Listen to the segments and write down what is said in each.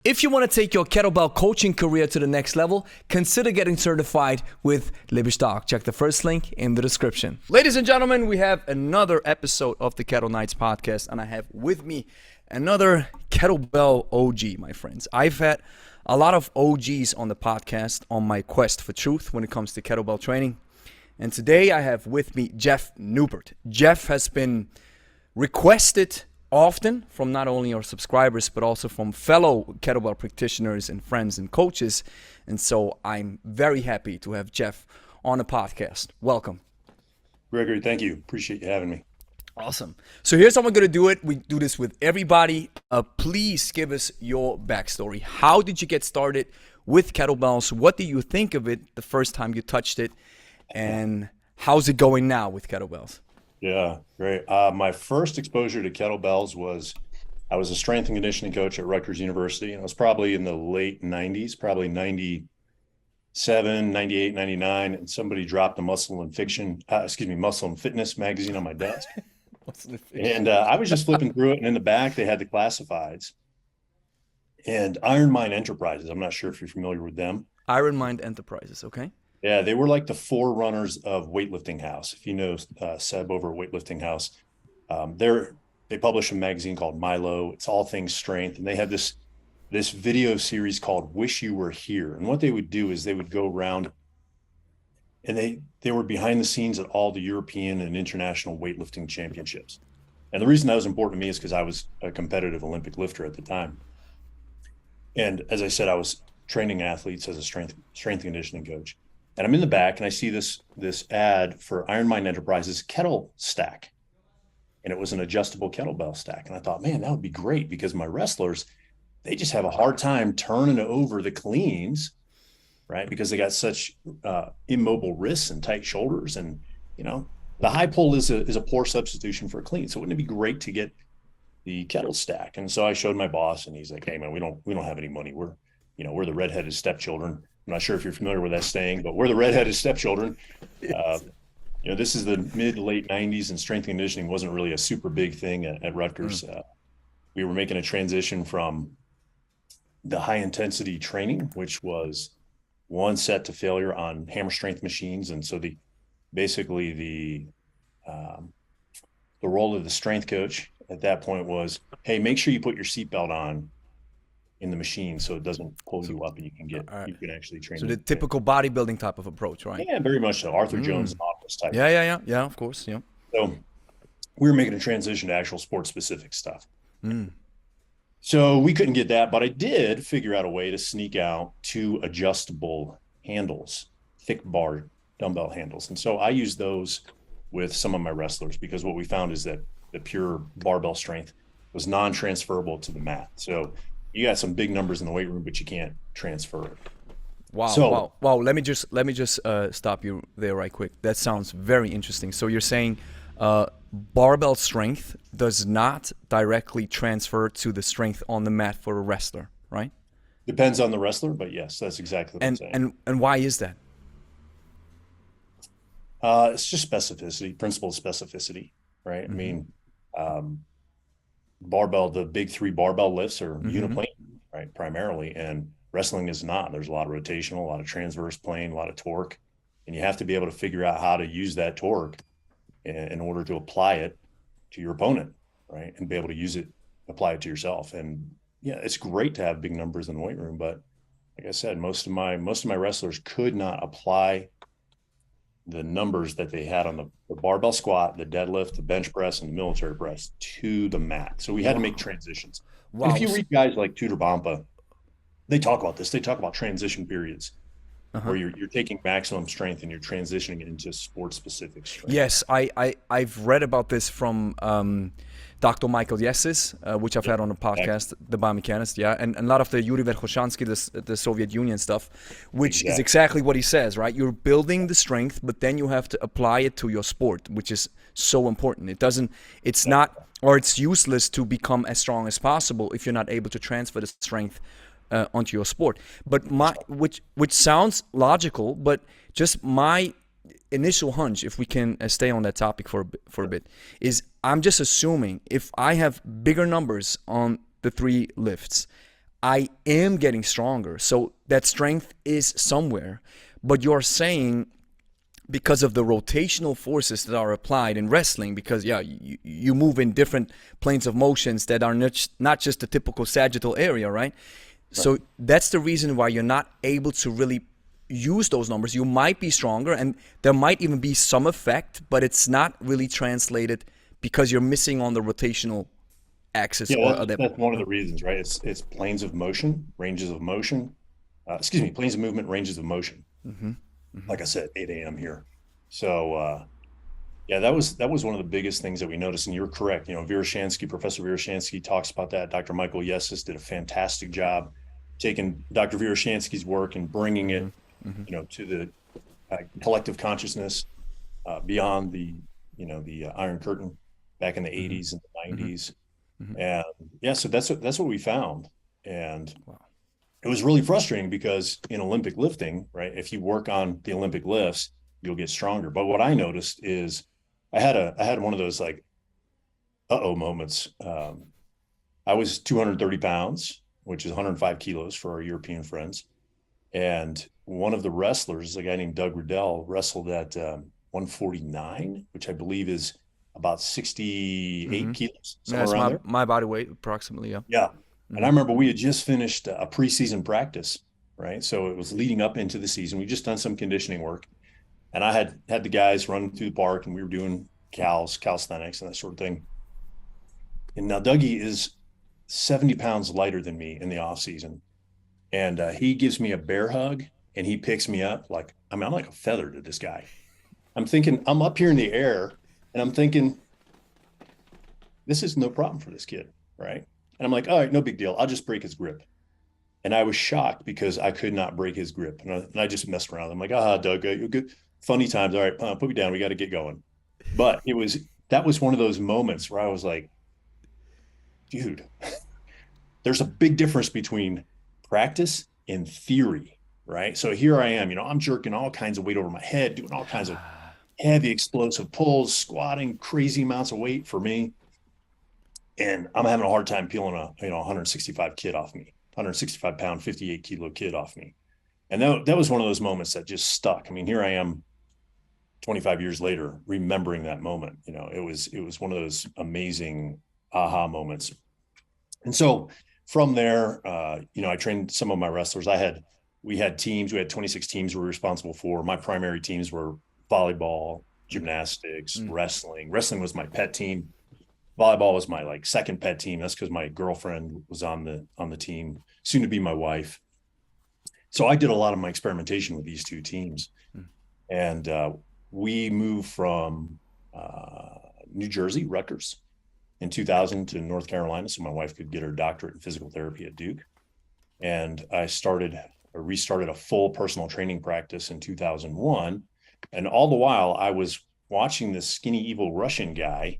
If you want to take your kettlebell coaching career to the next level, consider getting certified with Newbert. Check the first link in the description. Ladies and gentlemen, we have another episode of the Kettle Nights podcast, and I have with me another kettlebell OG, my friends. I've had a lot of OGs on the podcast on my quest for truth when it comes to kettlebell training. And today I have with me Geoff Neupert. Geoff has been requested often from not only our subscribers, but also from fellow kettlebell practitioners and friends and coaches. And so I'm very happy to have Geoff on the podcast. Welcome. Gregory, thank you. Appreciate you having me. Awesome. So here's how we're going to do it. We do this with everybody. Please give us your backstory. How did you get started with kettlebells? What do you think of it the first time you touched it? And how's it going now with kettlebells? Yeah, great. My first exposure to kettlebells was, I was a strength and conditioning coach at Rutgers University, and I was probably in the late 90s, probably 97, 98, 99, and somebody dropped a Muscle and Fitness magazine on my desk. And I was just flipping through it, and in the back, they had the classifieds. And Iron Mind Enterprises, I'm not sure if you're familiar with them. Iron Mind Enterprises, okay. Yeah, they were like the forerunners of Weightlifting House. If you know Seb over at Weightlifting House, they publish a magazine called Milo. It's all things strength, and they had this video series called "Wish You Were Here." And what they would do is they would go around, and they were behind the scenes at all the European and international weightlifting championships. And the reason that was important to me is because I was a competitive Olympic lifter at the time, and as I said, I was training athletes as a strength conditioning coach. And I'm in the back and I see this ad for Iron Mind Enterprises Kettle stack. And it was an adjustable kettlebell stack. And I thought, man, that would be great because my wrestlers, they just have a hard time turning over the cleans, right? Because they got such immobile wrists and tight shoulders. And, you know, the high pull is a poor substitution for a clean. So wouldn't it be great to get the kettle stack? And so I showed my boss and he's like, hey man, we don't have any money. We're the redheaded stepchildren. I'm not sure if you're familiar with that saying, but we're the redheaded stepchildren. This is the mid to late 90s, and strength and conditioning wasn't really a super big thing at Rutgers. We were making a transition from the high intensity training, which was one set to failure on hammer strength machines. And so the role of the strength coach at that point was, hey, make sure you put your seatbelt on in the machine so it doesn't pull you up and you can actually train. So the typical bodybuilding type of approach, right? Yeah, very much so. Arthur Jones office type. Yeah, of course, yeah. So we were making a transition to actual sport specific stuff. So we couldn't get that, but I did figure out a way to sneak out 2 adjustable handles, thick bar dumbbell handles. And so I used those with some of my wrestlers because what we found is that the pure barbell strength was non-transferable to the mat. So you got some big numbers in the weight room, but you can't transfer it. Wow. Let me just stop you there right quick. That sounds very interesting. So you're saying barbell strength does not directly transfer to the strength on the mat for a wrestler, right? Depends on the wrestler, but yes, that's exactly what I'm saying. And why is that? It's just specificity, principle of specificity, right? I mean, barbell, the big 3 barbell lifts are uniplane, right, primarily, and wrestling is not. There's a lot of rotational, a lot of transverse plane, a lot of torque, and you have to be able to figure out how to use that torque in order to apply it to your opponent, right, and be able to apply it to yourself. And yeah, it's great to have big numbers in the weight room, but like I said, most of my wrestlers could not apply the numbers that they had on the barbell squat, the deadlift, the bench press, and the military press to the mat. So we had to make transitions. And if you read guys like Tudor Bompa, they talk about this. They talk about transition periods where you're taking maximum strength and you're transitioning it into sport-specific strength. Yes, I've read about this from Dr. Michael Yessis, which I've had on the podcast, the Biomechanics, and a lot of the Yuri Verkhoshansky, the Soviet Union stuff, which is exactly what he says, right? You're building the strength, but then you have to apply it to your sport, which is so important. It's useless to become as strong as possible if you're not able to transfer the strength onto your sport. But which sounds logical, but just my initial hunch, if we can stay on that topic for a bit, is I'm just assuming if I have bigger numbers on the 3 lifts, I am getting stronger. So that strength is somewhere. But you're saying because of the rotational forces that are applied in wrestling, because you move in different planes of motions that are not just the typical sagittal area, right? So that's the reason why you're not able to really use those numbers. You might be stronger and there might even be some effect, but it's not really translated because you're missing on the rotational axis. Yeah, that's one of the reasons, right? It's planes of motion, ranges of motion. Planes of movement, ranges of motion. Like I said, 8 a.m. here. So yeah, that was one of the biggest things that we noticed. And you're correct. Professor Viroshansky talks about that. Dr. Michael Yesis did a fantastic job taking Dr. Viroshansky's work and bringing it, to the collective consciousness beyond the Iron Curtain back in the 80s and the 90s. And yeah, so that's what we found. And it was really frustrating because in Olympic lifting, right, if you work on the Olympic lifts, you'll get stronger. But what I noticed is I had one of those like, moments. I was 230 pounds, which is 105 kilos for our European friends. And one of the wrestlers, a guy named Doug Riddell, wrestled at 149, which I believe is about 68 kilos. That's my body weight approximately. Yeah. Yeah. And I remember we had just finished a preseason practice, right? So it was leading up into the season. We just done some conditioning work. And I had the guys run through the park and we were doing calisthenics and that sort of thing. And now Dougie is 70 pounds lighter than me in the off season. And he gives me a bear hug and he picks me up I'm like a feather to this guy. I'm thinking, I'm up here in the air and I'm thinking, this is no problem for this kid, right? And I'm like, all right, no big deal. I'll just break his grip. And I was shocked because I could not break his grip. And I just messed around. I'm like, Doug, you're good. Funny times. All right, put me down. We got to get going. But that was one of those moments where I was like, dude, there's a big difference between practice and theory, right? So here I am, I'm jerking all kinds of weight over my head, doing all kinds of heavy explosive pulls, squatting crazy amounts of weight for me. And I'm having a hard time peeling a 165 kid off me, 165 pound, 58 kilo kid off me. And that was one of those moments that just stuck. I mean, here I am 25 years later, remembering that moment. It was one of those amazing aha moments. And so from there, I trained some of my wrestlers. We had teams. We had 26 teams we were responsible for. My primary teams were volleyball, gymnastics, wrestling. Wrestling was my pet team. Volleyball was my second pet team. That's because my girlfriend was on the team, soon to be my wife. So I did a lot of my experimentation with these two teams. And we moved from New Jersey, Rutgers, in 2000 to North Carolina so my wife could get her doctorate in physical therapy at Duke. And I restarted a full personal training practice in 2001. And all the while I was watching this skinny, evil Russian guy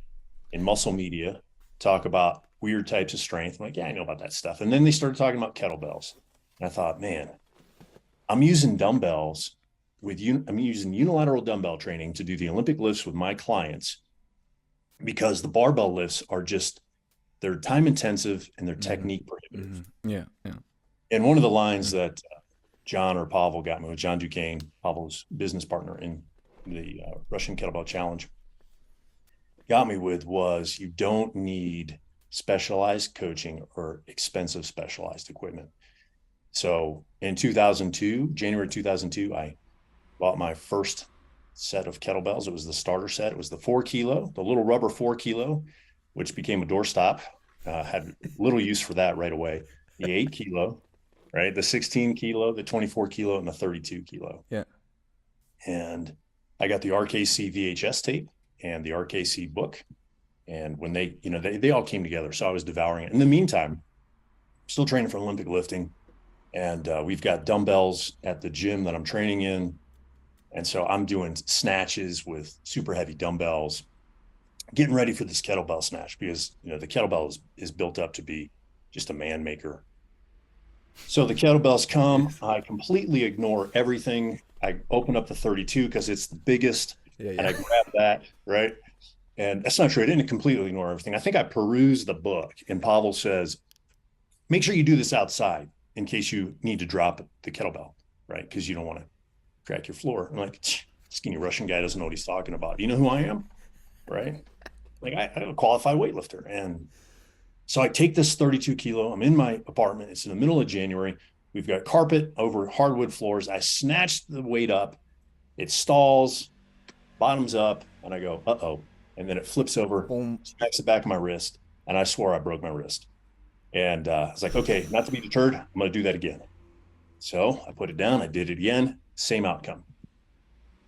in Muscle Media talk about weird types of strength. I'm like, yeah, I know about that stuff. And then they started talking about kettlebells. And I thought, man, I'm using dumbbells I'm using unilateral dumbbell training to do the Olympic lifts with my clients because the barbell lifts they're time intensive and they're technique prohibitive. Yeah. And one of the lines that John or Pavel got me with, John Duquesne, Pavel's business partner in the Russian Kettlebell Challenge, got me with was, you don't need specialized coaching or expensive specialized equipment. So in January 2002, I bought my first set of kettlebells. It was the starter set. It was the 4 kilo, the little rubber 4 kilo, which became a doorstop. Had little use for that right away. The 8 kilo, right? The 16 kilo, the 24 kilo, and the 32 kilo. Yeah. And I got the RKC VHS tape and the RKC book. And when they all came together. So I was devouring it. In the meantime, still training for Olympic lifting. And we've got dumbbells at the gym that I'm training in. And so I'm doing snatches with super heavy dumbbells, getting ready for this kettlebell snatch because, the kettlebell is built up to be just a man maker. So the kettlebells come, I completely ignore everything. I open up the 32 because it's the biggest and I grab that, right? And that's not true. I didn't completely ignore everything. I think I perused the book and Pavel says, make sure you do this outside in case you need to drop the kettlebell, right? Because you don't want to crack your floor. I'm like, skinny Russian guy doesn't know what he's talking about. You know who I am, right? Like I'm a qualified weightlifter. And so I take this 32 kilo. I'm in my apartment. It's in the middle of January. We've got carpet over hardwood floors. I snatch the weight up. It stalls, bottoms up, and I go, uh-oh. And then it flips over, smacks the back of my wrist, and I swore I broke my wrist. And I was like, okay, not to be deterred, I'm going to do that again. So I put it down. I did it again. Same outcome.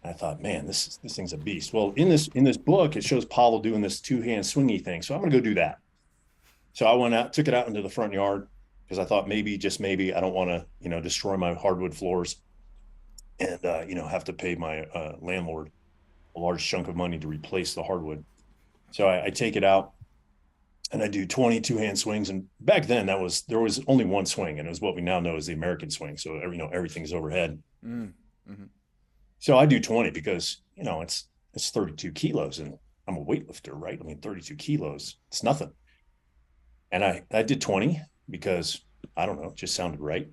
I thought, man, this thing's a beast. Well, in this book, it shows Pavel doing this two-hand swingy thing. So I'm going to go do that. So I went out, took it out into the front yard because I thought maybe, just maybe, I don't want to, destroy my hardwood floors and, have to pay my landlord a large chunk of money to replace the hardwood. So I take it out and I do 20 two-hand swings. And back then there was only one swing, and it was what we now know as the American swing. So, everything's overhead. Mm-hmm. So I do 20 because, it's 32 kilos and I'm a weightlifter, right? I mean, 32 kilos, it's nothing. And I did 20 because, I don't know, it just sounded right.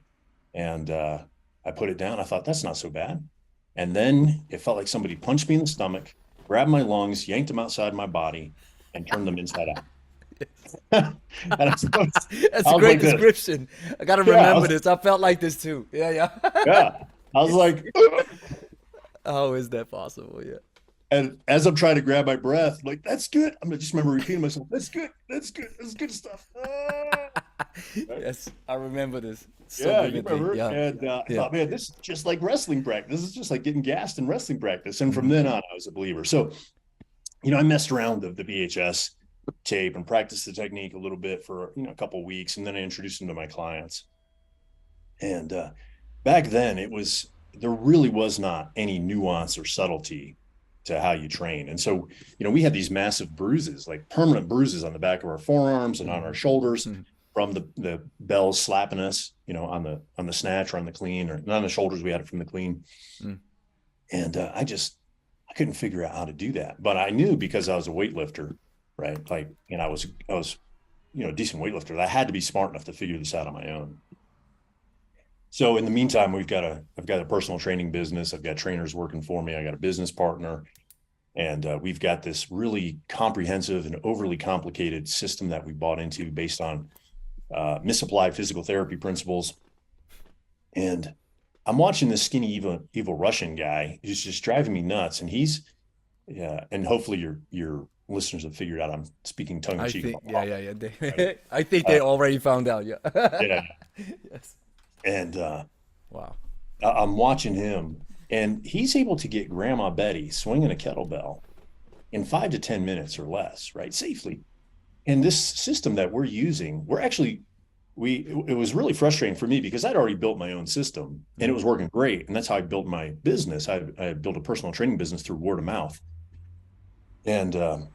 And I put it down. I thought, that's not so bad. And then it felt like somebody punched me in the stomach, grabbed my lungs, yanked them outside my body, and turned them inside out. That's a great description. I got to remember this. I felt like this too. Yeah. Yeah. I was like, how is that possible? Yeah. And as I'm trying to grab my breath, like, that's good. I'm just remember repeating myself. That's good. That's good stuff. Yes, I remember this. So you remember. Yeah. And I thought, man, this is just like wrestling practice. This is just like getting gassed in wrestling practice. And from then on, I was a believer. So, I messed around with the VHS tape and practiced the technique a little bit for, a couple of weeks. And then I introduced them to my clients. And back then there really was not any nuance or subtlety to how you train. And so, we had these massive bruises, like permanent bruises on the back of our forearms and on our shoulders from the bells slapping us, on the snatch or on the clean, or not on the shoulders. We had it from the clean. And I couldn't figure out how to do that. But I knew, because I was a weightlifter, right? Like, I was, a decent weightlifter, that I had to be smart enough to figure this out on my own. So in the meantime, I've got a personal training business. I've got trainers working for me. I got a business partner, and we've got this really comprehensive and overly complicated system that we bought into based on misapplied physical therapy principles. And I'm watching this skinny evil Russian guy who's just driving me nuts. And and hopefully your listeners have figured out I'm speaking tongue in cheek. Yeah. I think they already found out. Yeah. Yeah. Yes. And wow, I'm watching him, and he's able to get Grandma Betty swinging a kettlebell in 5 to 10 minutes or less, right? Safely. And this system that we're using, it was really frustrating for me because I'd already built my own system and it was working great. And that's how I built my business. I built a personal training business through word of mouth. And to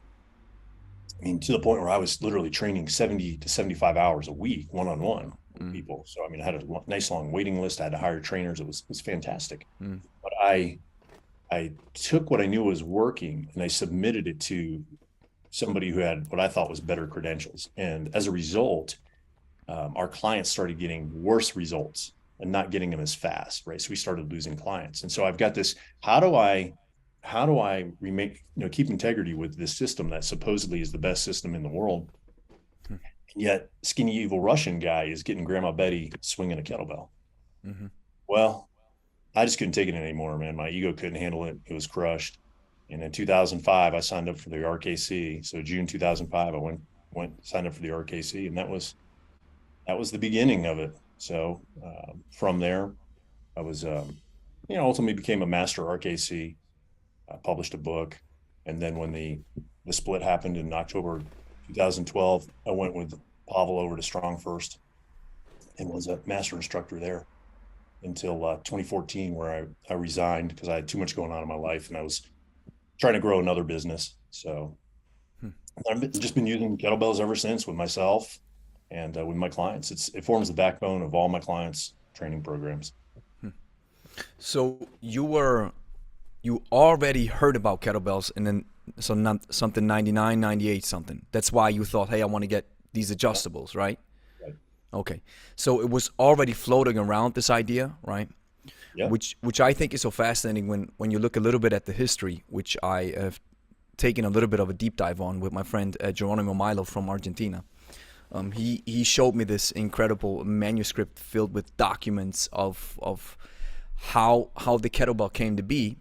the point where I was literally training 70 to 75 hours a week, one-on-one. People. So, I had a nice long waiting list. I had to hire trainers. It was fantastic. But I took what I knew was working and I submitted it to somebody who had what I thought was better credentials. And as a result, our clients started getting worse results and not getting them as fast, right? So we started losing clients. And so I've got this, how do I remain, keep integrity with this system that supposedly is the best system in the world? Yet skinny evil Russian guy is getting Grandma Betty swinging a kettlebell. Well, I just couldn't take it anymore, man. My ego couldn't handle it. It was crushed. And in 2005, I signed up for the RKC. So June 2005, I signed up for the RKC, and that was the beginning of it. So from there, I was, ultimately became a master RKC. I published a book, and then when the split happened in October 2012, I went with Pavel over to Strong First and was a master instructor there until 2014, where I resigned because I had too much going on in my life and I was trying to grow another business. So I've just been using kettlebells ever since with myself and with my clients. It forms the backbone of all my clients' training programs. So you already heard about kettlebells and then something 99, 98 something. That's why you thought, hey, I want to get these adjustables, right? Okay. So it was already floating around, this idea, right? Yeah. Which I think is so fascinating when you look a little bit at the history, which I have taken a little bit of a deep dive on with my friend Geronimo Milo from Argentina. He showed me this incredible manuscript filled with documents of how the kettlebell came to be.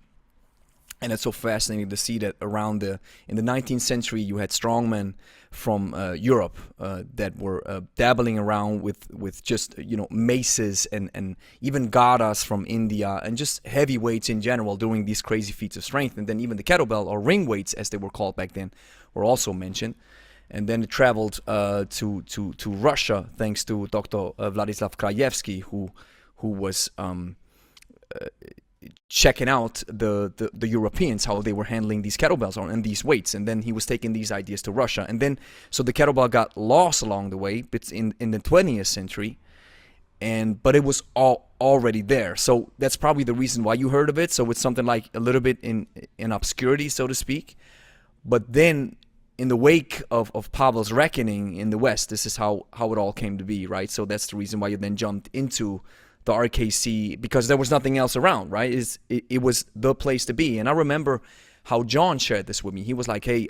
And it's so fascinating to see that in the 19th century, you had strongmen from Europe that were dabbling around with just maces and even gadas from India and just heavy weights in general, doing these crazy feats of strength. And then even the kettlebell, or ring weights as they were called back then, were also mentioned. And then it traveled to Russia thanks to Dr. Vladislav Krajewski, who was checking out the Europeans, how they were handling these kettlebells and these weights, and then he was taking these ideas to Russia, and then so the kettlebell got lost along the way. It's in the 20th century, but it was already there. So that's probably the reason why you heard of it. So it's something like a little bit in obscurity, so to speak. But then in the wake of Pavel's reckoning in the West, this is how it all came to be, right? So that's the reason why you then jumped into the RKC, because there was nothing else around, right? It was the place to be. And I remember how John shared this with me. He was like, hey,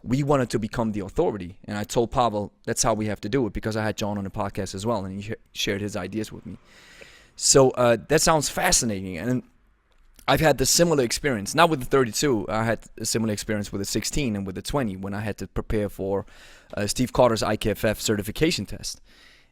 we wanted to become the authority. And I told Pavel, that's how we have to do it, because I had John on the podcast as well, and he shared his ideas with me. So that sounds fascinating. And I've had the similar experience, not with the 32. I had a similar experience with the 16 and with the 20 when I had to prepare for Steve Carter's IKFF certification test.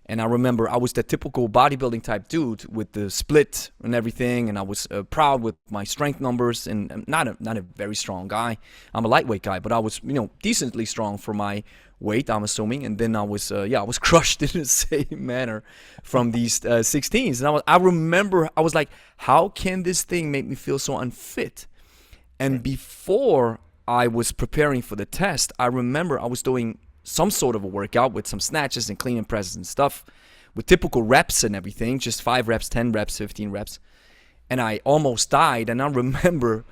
And I remember I was the typical bodybuilding type dude with the split and everything, and I was proud with my strength numbers, and I'm not a very strong guy. I'm a lightweight guy, but I was decently strong for my weight, I'm assuming. And then I was crushed in the same manner from these 16s. And I remember I was like, how can this thing make me feel so unfit? And before I was preparing for the test, I remember I was doing some sort of a workout with some snatches and clean and presses and stuff with typical reps and everything, just 5 reps, 10 reps, 15 reps. And I almost died. And I remember,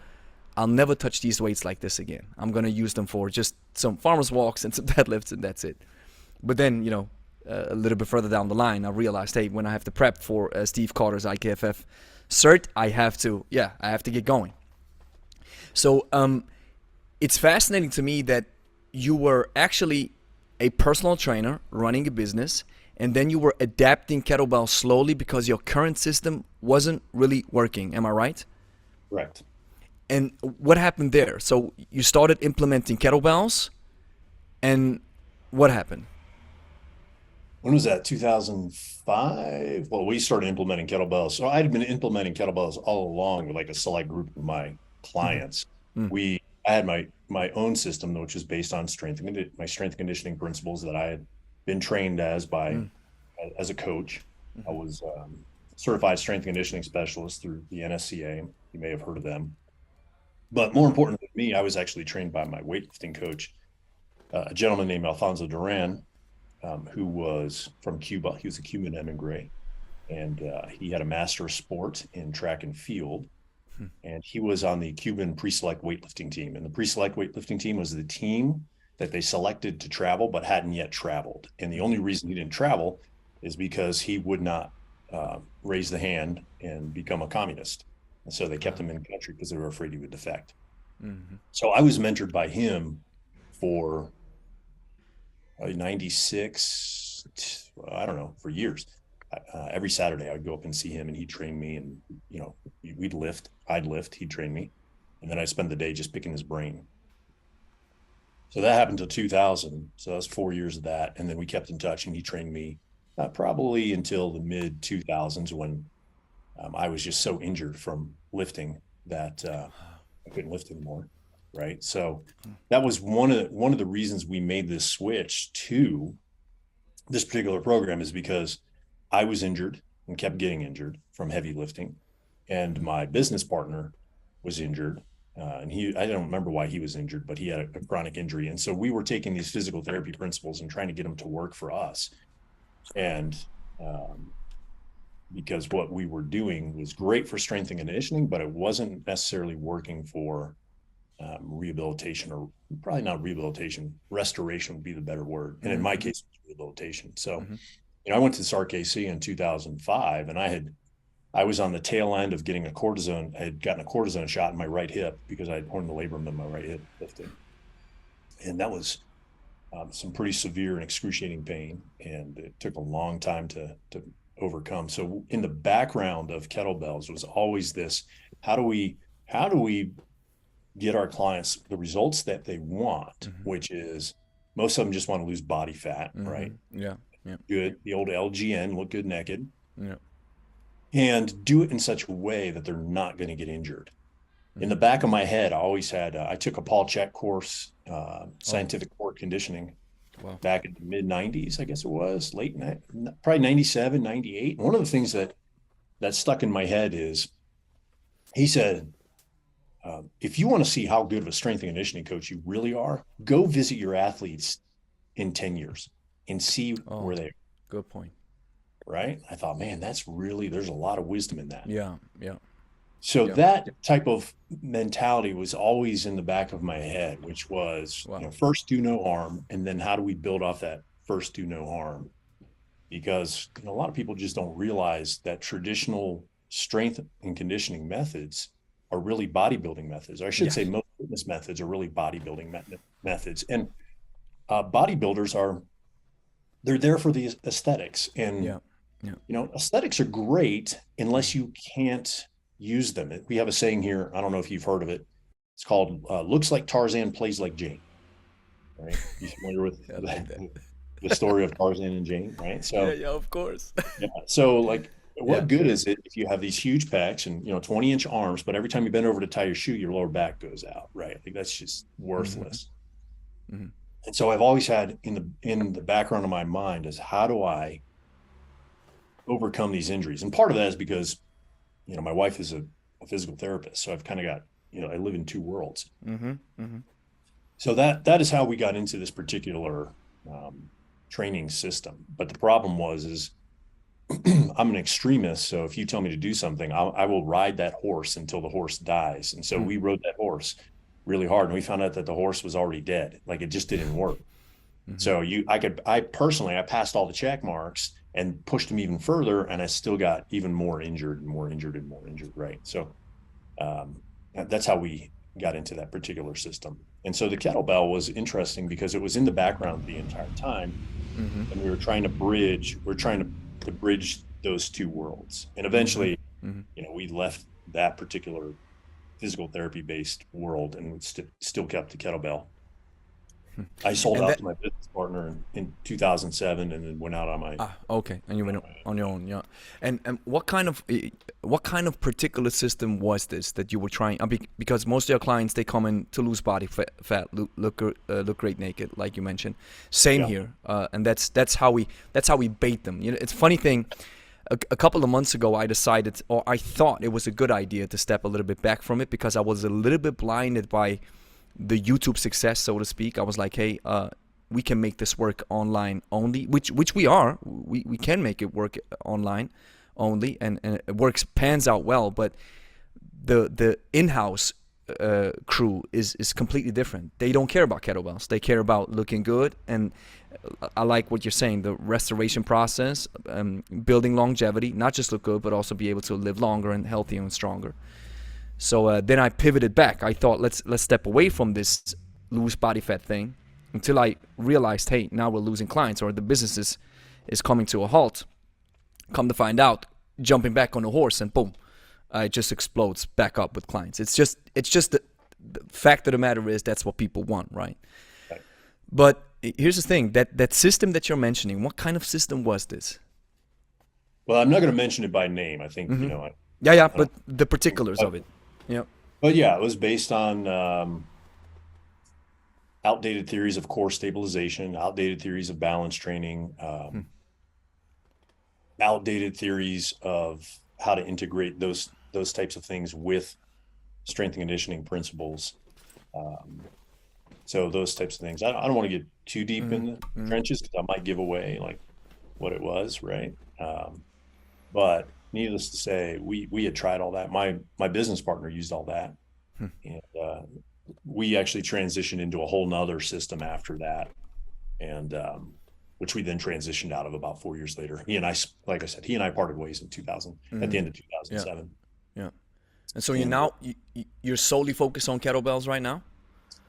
I'll never touch these weights like this again. I'm going to use them for just some farmer's walks and some deadlifts, and that's it. But then, a little bit further down the line, I realized, hey, when I have to prep for Steve Carter's IKFF cert, I have to get going. So it's fascinating to me that you were actually a personal trainer running a business, and then you were adapting kettlebell slowly because your current system wasn't really working. Am I right? Correct. And what happened there? So you started implementing kettlebells, and what happened? When was that? 2005? Well, we started implementing kettlebells. So I'd been implementing kettlebells all along with like a select group of my clients. I had my own system, which was based on my strength and conditioning principles that I had been trained as a coach. I was certified strength and conditioning specialist through the NSCA. You may have heard of them. But more important than me, I was actually trained by my weightlifting coach, a gentleman named Alfonso Duran, who was from Cuba. He was a Cuban emigre, and he had a master of sport in track and field. And he was on the Cuban pre-select weightlifting team. And the pre-select weightlifting team was the team that they selected to travel, but hadn't yet traveled. And the only reason he didn't travel is because he would not raise the hand and become a communist. And so they kept him in country because they were afraid he would defect. So I was mentored by him for 96, I don't know, for years. Every Saturday I would go up and see him, and he'd train me, and we'd lift, I'd lift, he'd train me, and then I'd spend the day just picking his brain. So that happened until 2000. So that was 4 years of that, and then we kept in touch, and he trained me probably until the mid 2000s when I was just so injured from lifting that I couldn't lift anymore. Right. So that was one of the reasons we made this switch to this particular program, is because I was injured and kept getting injured from heavy lifting, and my business partner was injured, and I don't remember why he was injured, but he had a chronic injury. And so we were taking these physical therapy principles and trying to get them to work for us. And because what we were doing was great for strength and conditioning, but it wasn't necessarily working for rehabilitation, or probably not rehabilitation, restoration would be the better word. And in my case, it was rehabilitation. So I went to this RKC in 2005, and I was on the tail end of getting I had gotten a cortisone shot in my right hip because I had torn the labrum in my right hip lifting. And that was some pretty severe and excruciating pain. And it took a long time to overcome. So in the background of kettlebells was always this, how do we get our clients the results that they want, which is most of them just want to lose body fat, right? Yeah. Yeah. Good. The old LGN, look good naked. Yeah. And do it in such a way that they're not going to get injured. In the back of my head, I always had, I took a Paul Chek course, scientific core conditioning back in the mid 90s, I guess it was probably 97, 98. One of the things that stuck in my head is he said, if you want to see how good of a strength and conditioning coach you really are, go visit your athletes in 10 years and see where they are. Good point. Right? I thought, man, there's a lot of wisdom in that. Yeah. Yeah. So that type of mentality was always in the back of my head, which was, first do no harm. And then how do we build off that first do no harm? Because a lot of people just don't realize that traditional strength and conditioning methods are really bodybuilding methods. Or I should say most fitness methods are really bodybuilding methods. And bodybuilders they're there for the aesthetics. And, aesthetics are great unless you can't use them. We have a saying here, I don't know if you've heard of it. It's called looks like Tarzan, plays like Jane. Right? You familiar with the story of Tarzan and Jane, right? So yeah, of course. So what good is it if you have these huge pecs and 20-inch arms, but every time you bend over to tie your shoe, your lower back goes out, right? I think that's just worthless. And so I've always had in the background of my mind is, how do I overcome these injuries? And part of that is because my wife is a physical therapist, so I've kind of got I live in two worlds. So that is how we got into this particular training system. But the problem is I'm an extremist, so if you tell me to do something, I will ride that horse until the horse dies. And so we rode that horse really hard, and we found out that the horse was already dead. Like, it just didn't work. So I passed all the check marks and pushed him even further, and I still got even more injured, right? So that's how we got into that particular system. And so the kettlebell was interesting because it was in the background the entire time, and we were trying to bridge those two worlds. And eventually, we left that particular physical therapy based world and still kept the kettlebell. I sold out to my business partner in 2007, and then went out on my. Okay, and you went on your own, yeah. And what kind of particular system was this that you were trying? Because most of your clients, they come in to lose body fat, look great naked, like you mentioned. Same here, and that's how we bait them. It's a funny thing. A couple of months ago, I decided, or I thought it was a good idea to step a little bit back from it because I was a little bit blinded by the YouTube success, so to speak. I was like, hey, we can make this work online only, which we are. We can make it work online only, and it pans out well. But the in-house crew is completely different. They don't care about kettlebells. They care about looking good. And I like what you're saying, the restoration process, building longevity, not just look good, but also be able to live longer and healthier and stronger. So then I pivoted back. I thought, let's step away from this lose body fat thing until I realized, hey, now we're losing clients, or the business is coming to a halt. Come to find out, jumping back on a horse, and boom, it just explodes back up with clients. It's just the fact of the matter is that's what people want, right? But here's the thing, that system that you're mentioning, what kind of system was this? Well, I'm not going to mention it by name. I think, but the particulars of it. Yeah. But yeah, it was based on outdated theories of core stabilization, outdated theories of balance training, outdated theories of how to integrate those types of things with strength and conditioning principles. So those types of things. I don't want to get too deep in the trenches because I might give away like what it was, right? But needless to say, we had tried all that. My business partner used all that, and we actually transitioned into a whole nother system after that. And which we then transitioned out of about 4 years later. He and I, like I said, he and I parted ways in 2000, at the end of 2007. Yeah. And so you're solely focused on kettlebells right now?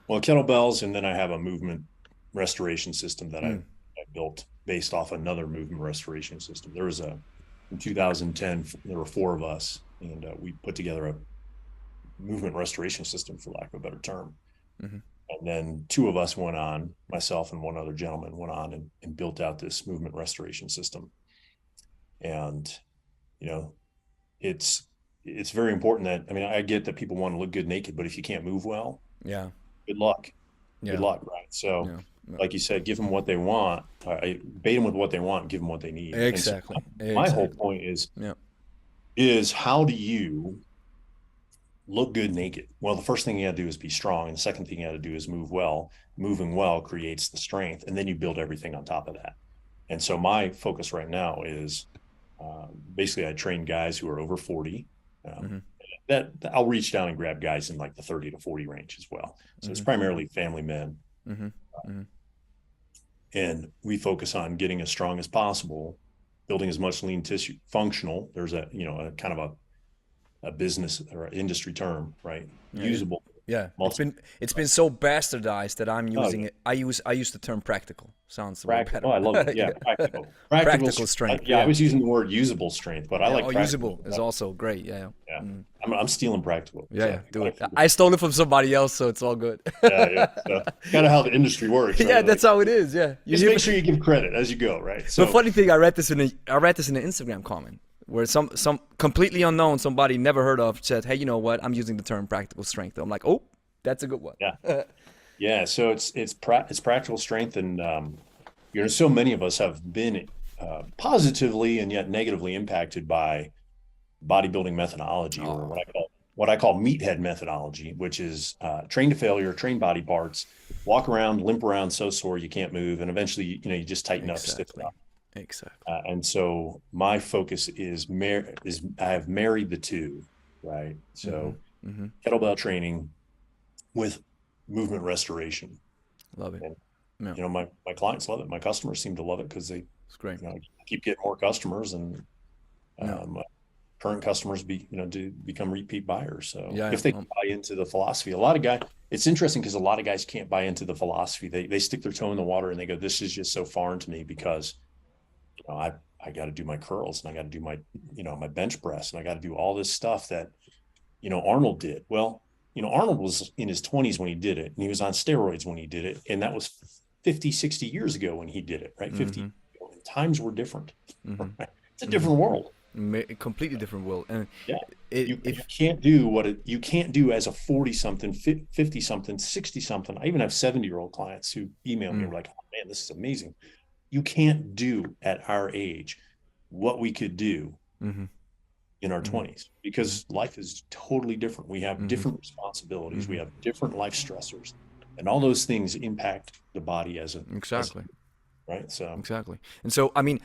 Well, kettlebells, and then I have a movement restoration system that I built based off another movement restoration system. There was in 2010, there were 4 of us, and we put together a movement restoration system, for lack of a better term. And then 2 of us went on, myself and one other gentleman went on and built out this movement restoration system. And, it's very important that, I mean, I get that people want to look good naked, but if you can't move well, good luck. Good luck, right? So like you said, give them what they want. I bait them with what they want, give them what they need. Exactly. So my whole point is how do you look good naked? Well, the first thing you got to do is be strong. And the second thing you got to do is move well. Moving well creates the strength, and then you build everything on top of that. And so my focus right now is basically I train guys who are over 40. That I'll reach down and grab guys in like the 30 to 40 range as well. So it's primarily family men. And we focus on getting as strong as possible, building as much lean tissue, functional. There's a kind of a business or industry term, right? Usable. Yeah, it's been so bastardized that I'm using it. I use the term practical. Sounds better. Oh, I love it. Yeah, practical strength. I was using the word usable strength, but I like usable is also great. Yeah. I'm stealing practical. Yeah, do it. I stole it from somebody else, so it's all good. So, kind of how the industry works. Right? Yeah, that's how it is. Yeah, just make sure you give credit as you go, right? So the funny thing, I read this in an Instagram comment where some completely unknown, somebody never heard of, said, "Hey, you know what? I'm using the term practical strength." I'm like, "Oh, that's a good one." Yeah. So it's practical strength, and so many of us have been positively and yet negatively impacted by bodybuilding methodology, or what I call meathead methodology, which is train to failure, train body parts, walk around, limp around, so sore you can't move, and eventually you just tighten up, stiffen up. Exactly. And so my focus is I have married the two, right? So kettlebell training with movement restoration. Love it. And, my clients love it. My customers seem to love it because they keep getting more customers, and current customers do become repeat buyers. So if they buy into the philosophy, it's interesting because a lot of guys can't buy into the philosophy. They stick their toe in the water and they go, this is just so foreign to me because I got to do my curls, and I got to do my my bench press, and I got to do all this stuff that Arnold did. Well, Arnold was in his 20s when he did it, and he was on steroids when he did it, and that was 50, 60 years ago when he did it, right? 50 times were different. Right? It's a different world. A completely different world. And you can't do you can't do as a 40-something, 50-something, 60-something. I even have 70-year-old clients who email me like, "Oh man, this is amazing." You can't do at our age what we could do in our 20s, because life is totally different. We have different responsibilities. We have different life stressors, and all those things impact the body right? So exactly. And so, I mean,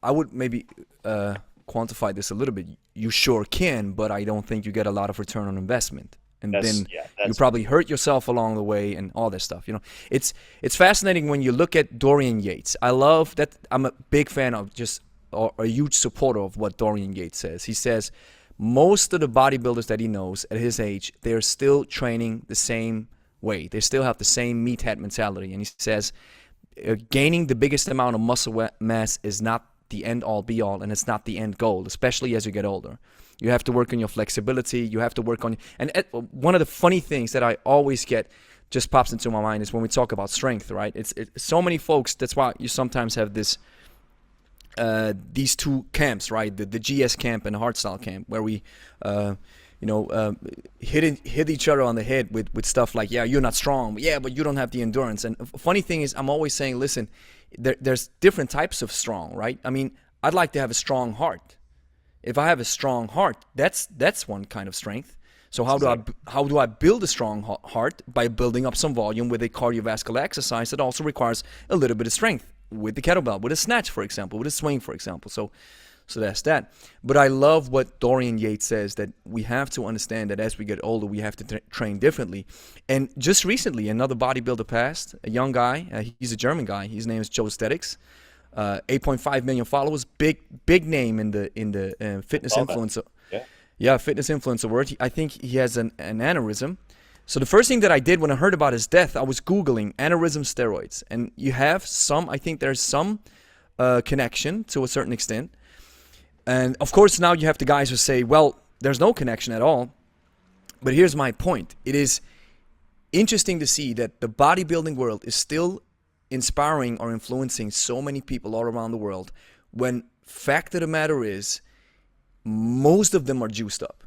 I would maybe quantify this a little bit. You sure can, but I don't think you get a lot of return on investment. And then you probably hurt yourself along the way and all this stuff. It's fascinating when you look at Dorian Yates. I love that. I'm a big fan of or a huge supporter of what Dorian Yates says. He says most of the bodybuilders that he knows at his age, they're still training the same way. They still have the same meathead mentality. And he says gaining the biggest amount of muscle mass is not the end all be all, and it's not the end goal, especially as you get older. You have to work on your flexibility. You have to work on, and one of the funny things that I always get just pops into my mind is when we talk about strength, right? It's so many folks. That's why you sometimes have these two camps, right? The GS camp and the hardstyle camp, where we, hit each other on the head with stuff like, yeah, you're not strong, but you don't have the endurance. And funny thing is, I'm always saying, listen, there's different types of strong, right? I mean, I'd like to have a strong heart. If I have a strong heart, that's one kind of strength. So how do I build a strong heart? By building up some volume with a cardiovascular exercise that also requires a little bit of strength, with the kettlebell, with a snatch, for example, with a swing, for example. So that's that. But I love what Dorian Yates says, that we have to understand that as we get older, we have to train differently. And just recently, another bodybuilder passed, a young guy. He's a German guy. His name is Joe Stetics. 8.5 million followers, big name in the fitness influencer. Yeah, fitness influencer world. I think he has an aneurysm. So the first thing that I did when I heard about his death, I was Googling aneurysm steroids. And you have some, I think there's some connection to a certain extent. And of course, now you have the guys who say, well, there's no connection at all. But here's my point. It is interesting to see that the bodybuilding world is still inspiring or influencing so many people all around the world, when fact of the matter is, most of them are juiced up,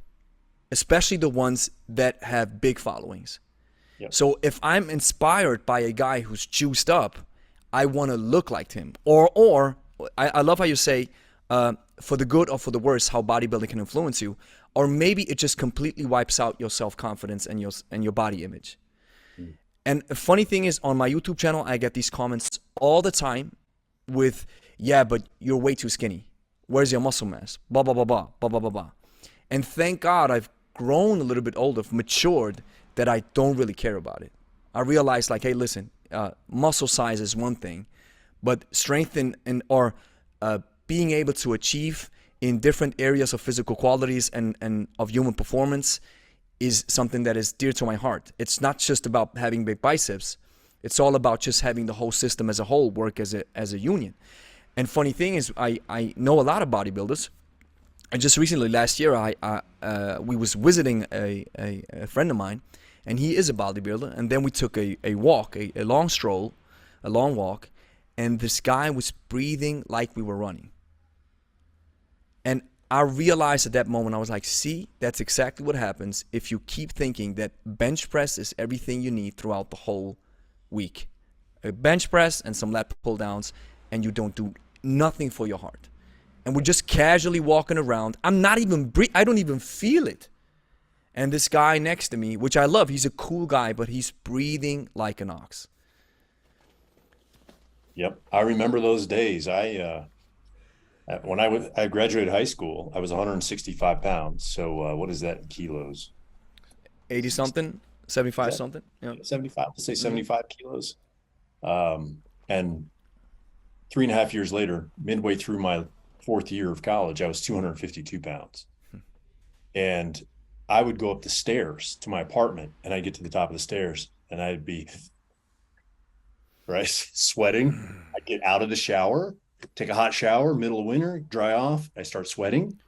especially the ones that have big followings. Yep. So if I'm inspired by a guy who's juiced up, I want to look like him. Or I love how you say, for the good or for the worse, how bodybuilding can influence you. Or maybe it just completely wipes out your self-confidence and your body image. Mm. And the funny thing is, on my YouTube channel, I get these comments all the time with, yeah, but you're way too skinny. Where's your muscle mass? Blah, blah, blah, blah, blah, blah, blah, blah. And thank God I've grown a little bit older, matured, that I don't really care about it. I realized, like, hey, listen, muscle size is one thing, but strength or being able to achieve in different areas of physical qualities and of human performance is something that is dear to my heart. It's not just about having big biceps. It's all about just having the whole system as a whole work as a union. And funny thing is, I know a lot of bodybuilders. And just recently, last year, we was visiting a friend of mine, and he is a bodybuilder. And then we took a walk, a long stroll, a long walk, and this guy was breathing like we were running. And I realized at that moment, I was like, see, that's exactly what happens if you keep thinking that bench press is everything you need throughout the whole week. A bench press and some lat pull downs, and you don't do nothing for your heart. And we're just casually walking around. I don't even feel it. And this guy next to me, which I love, he's a cool guy, but he's breathing like an ox. Yep. I remember those days. When I graduated high school, I was 165 pounds. So what is that in kilos? 80 something, 75 something. Yeah. 75, let's say 75 kilos. And 3.5 years later, midway through my fourth year of college, I was 252 pounds. And I would go up the stairs to my apartment, and I'd get to the top of the stairs, and I'd be sweating. I'd get out of the shower, take a hot shower, middle of winter, dry off. I start sweating.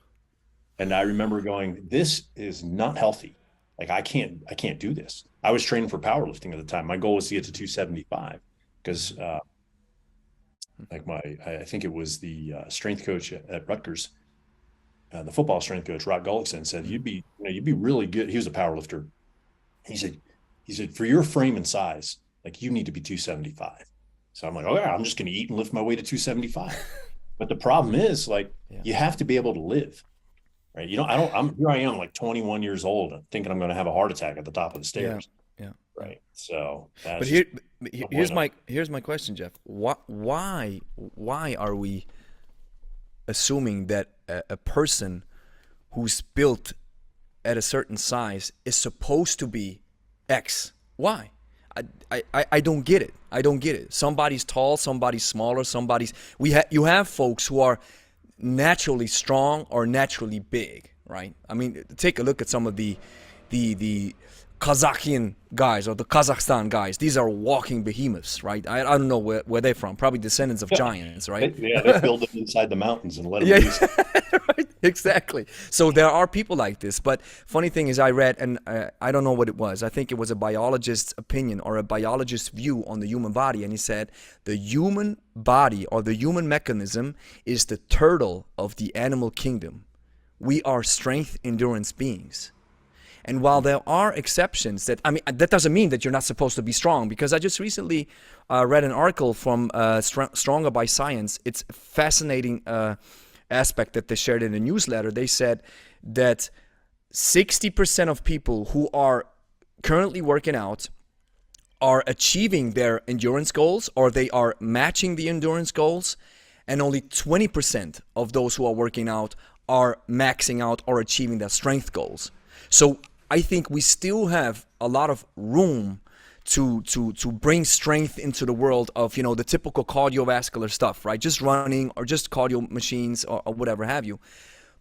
And I remember going, this is not healthy. Like, I can't do this. I was training for powerlifting at the time. My goal was to get to 275 because I think it was the strength coach at Rutgers, the football strength coach, Rod Gullickson, said, you'd be really good. He was a power lifter. He said, for your frame and size, like, you need to be 275. So I'm like, oh yeah, I'm just going to eat and lift my way to 275. But the problem is, like, you have to be able to live, right? Here I am like 21 years old, thinking I'm going to have a heart attack at the top of the stairs. Yeah. Right. So that's here's my question, Geoff. Why are we assuming that a person who's built at a certain size is supposed to be X? Why? I don't get it. I don't get it. Somebody's tall, somebody's smaller, you have folks who are naturally strong or naturally big, right? I mean, take a look at some of the Kazakhstan guys or the Kazakhstan guys. These are walking behemoths, right? I don't know where they're from. Probably descendants of giants, right? They build them inside the mountains and let them use right? Exactly. So there are people like this. But funny thing is, I read, and I don't know what it was. I think it was a biologist's opinion or a biologist's view on the human body. And he said, the human body or the human mechanism is the turtle of the animal kingdom. We are strength endurance beings. And while there are exceptions, that doesn't mean that you're not supposed to be strong, because I just recently read an article from Stronger by Science. It's a fascinating aspect that they shared in a newsletter. They said that 60% of people who are currently working out are achieving their endurance goals, or they are matching the endurance goals and only 20% of those who are working out are maxing out or achieving their strength goals. So I think we still have a lot of room to bring strength into the world of, the typical cardiovascular stuff, right? Just running or just cardio machines or whatever have you.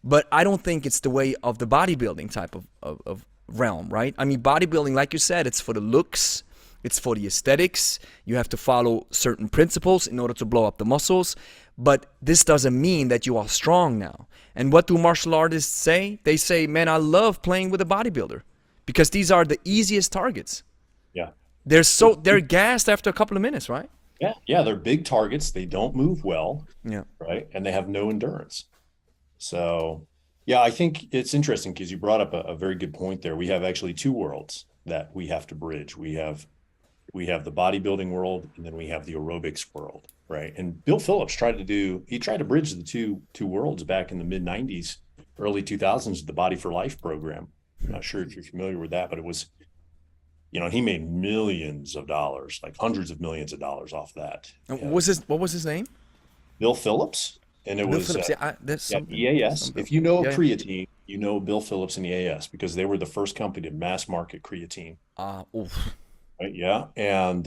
But I don't think it's the way of the bodybuilding type of realm, right? I mean, bodybuilding, like you said, it's for the looks, it's for the aesthetics. You have to follow certain principles in order to blow up the muscles. But this doesn't mean that you are strong now. And what do martial artists say? They say, man, I love playing with a bodybuilder because these are the easiest targets. Yeah. They're gassed after a couple of minutes, right? Yeah. They're big targets. They don't move well. Yeah. Right. And they have no endurance. So, yeah, I think it's interesting because you brought up a very good point there. We have actually two worlds that we have to bridge. We have the bodybuilding world, and then we have the aerobics world, right? And Bill Phillips tried to bridge the two worlds back in the mid 90s, early 2000s, the Body for Life program. I'm not sure if you're familiar with that, but it was, he made millions of dollars, like hundreds of millions of dollars off that. What was his name? Bill Phillips. And it Bill was Phillips, EAS. If you know creatine, you know Bill Phillips and EAS because they were the first company to mass market creatine. Right, yeah. And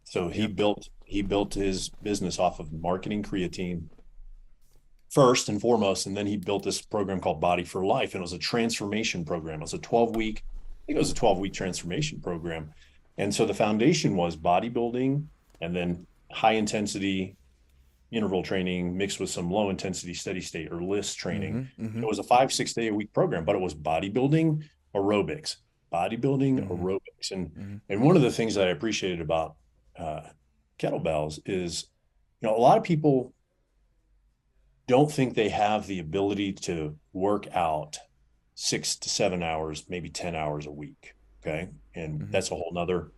so he built his business off of marketing creatine first and foremost, and then he built this program called Body for Life, and it was a transformation program. It was a 12-week transformation program. And so the foundation was bodybuilding and then high intensity interval training mixed with some low intensity steady state or LIST training. It was a 5-6 day a week program, but it was bodybuilding aerobics. And one of the things that I appreciated about kettlebells is, a lot of people don't think they have the ability to work out 6 to 7 hours, maybe 10 hours a week. Okay. And that's a whole nother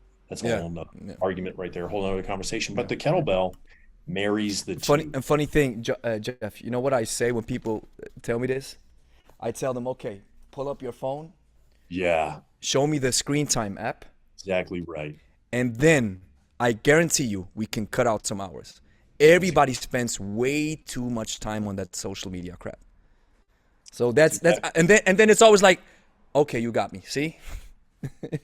argument right there, a whole nother conversation. But the kettlebell marries the two. Funny thing, Geoff, you know what I say when people tell me this? I tell them, okay, pull up your phone. Yeah. Show me the screen time app. Exactly right. And then I guarantee you we can cut out some hours. Everybody spends way too much time on that social media crap. So that's and then it's always like, okay, you got me. See?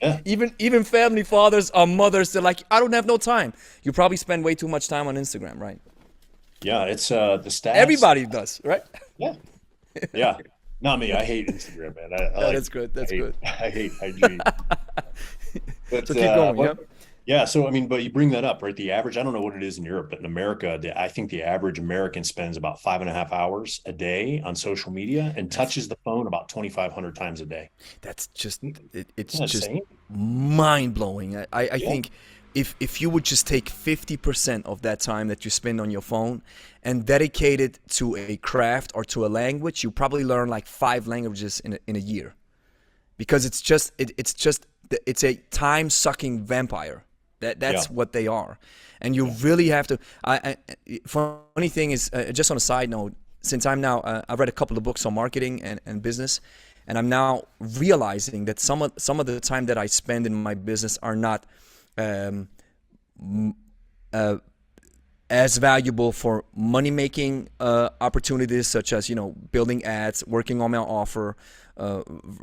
Yeah. Even family fathers or mothers, they're like, I don't have no time. You probably spend way too much time on Instagram, right? Yeah, it's the stats. Everybody does, right? Yeah. Not me. I hate Instagram, man. That's good. That's good. I hate IG. But, so keep going. Yeah. So, but you bring that up, right? The average, I don't know what it is in Europe, but in America, I think the average American spends about 5.5 hours a day on social media and touches the phone about 2,500 times a day. That's just, it's just mind blowing. I think if you would just take 50% of that time that you spend on your phone and dedicate it to a craft or to a language, you probably learn like 5 languages in a year, because it's a time-sucking vampire. That's what they are, and you really have to. Funny thing is, just on a side note, since I'm now, I've read a couple of books on marketing and business, and I'm now realizing that some of the time that I spend in my business are not as valuable for money-making opportunities, such as building ads, working on my offer,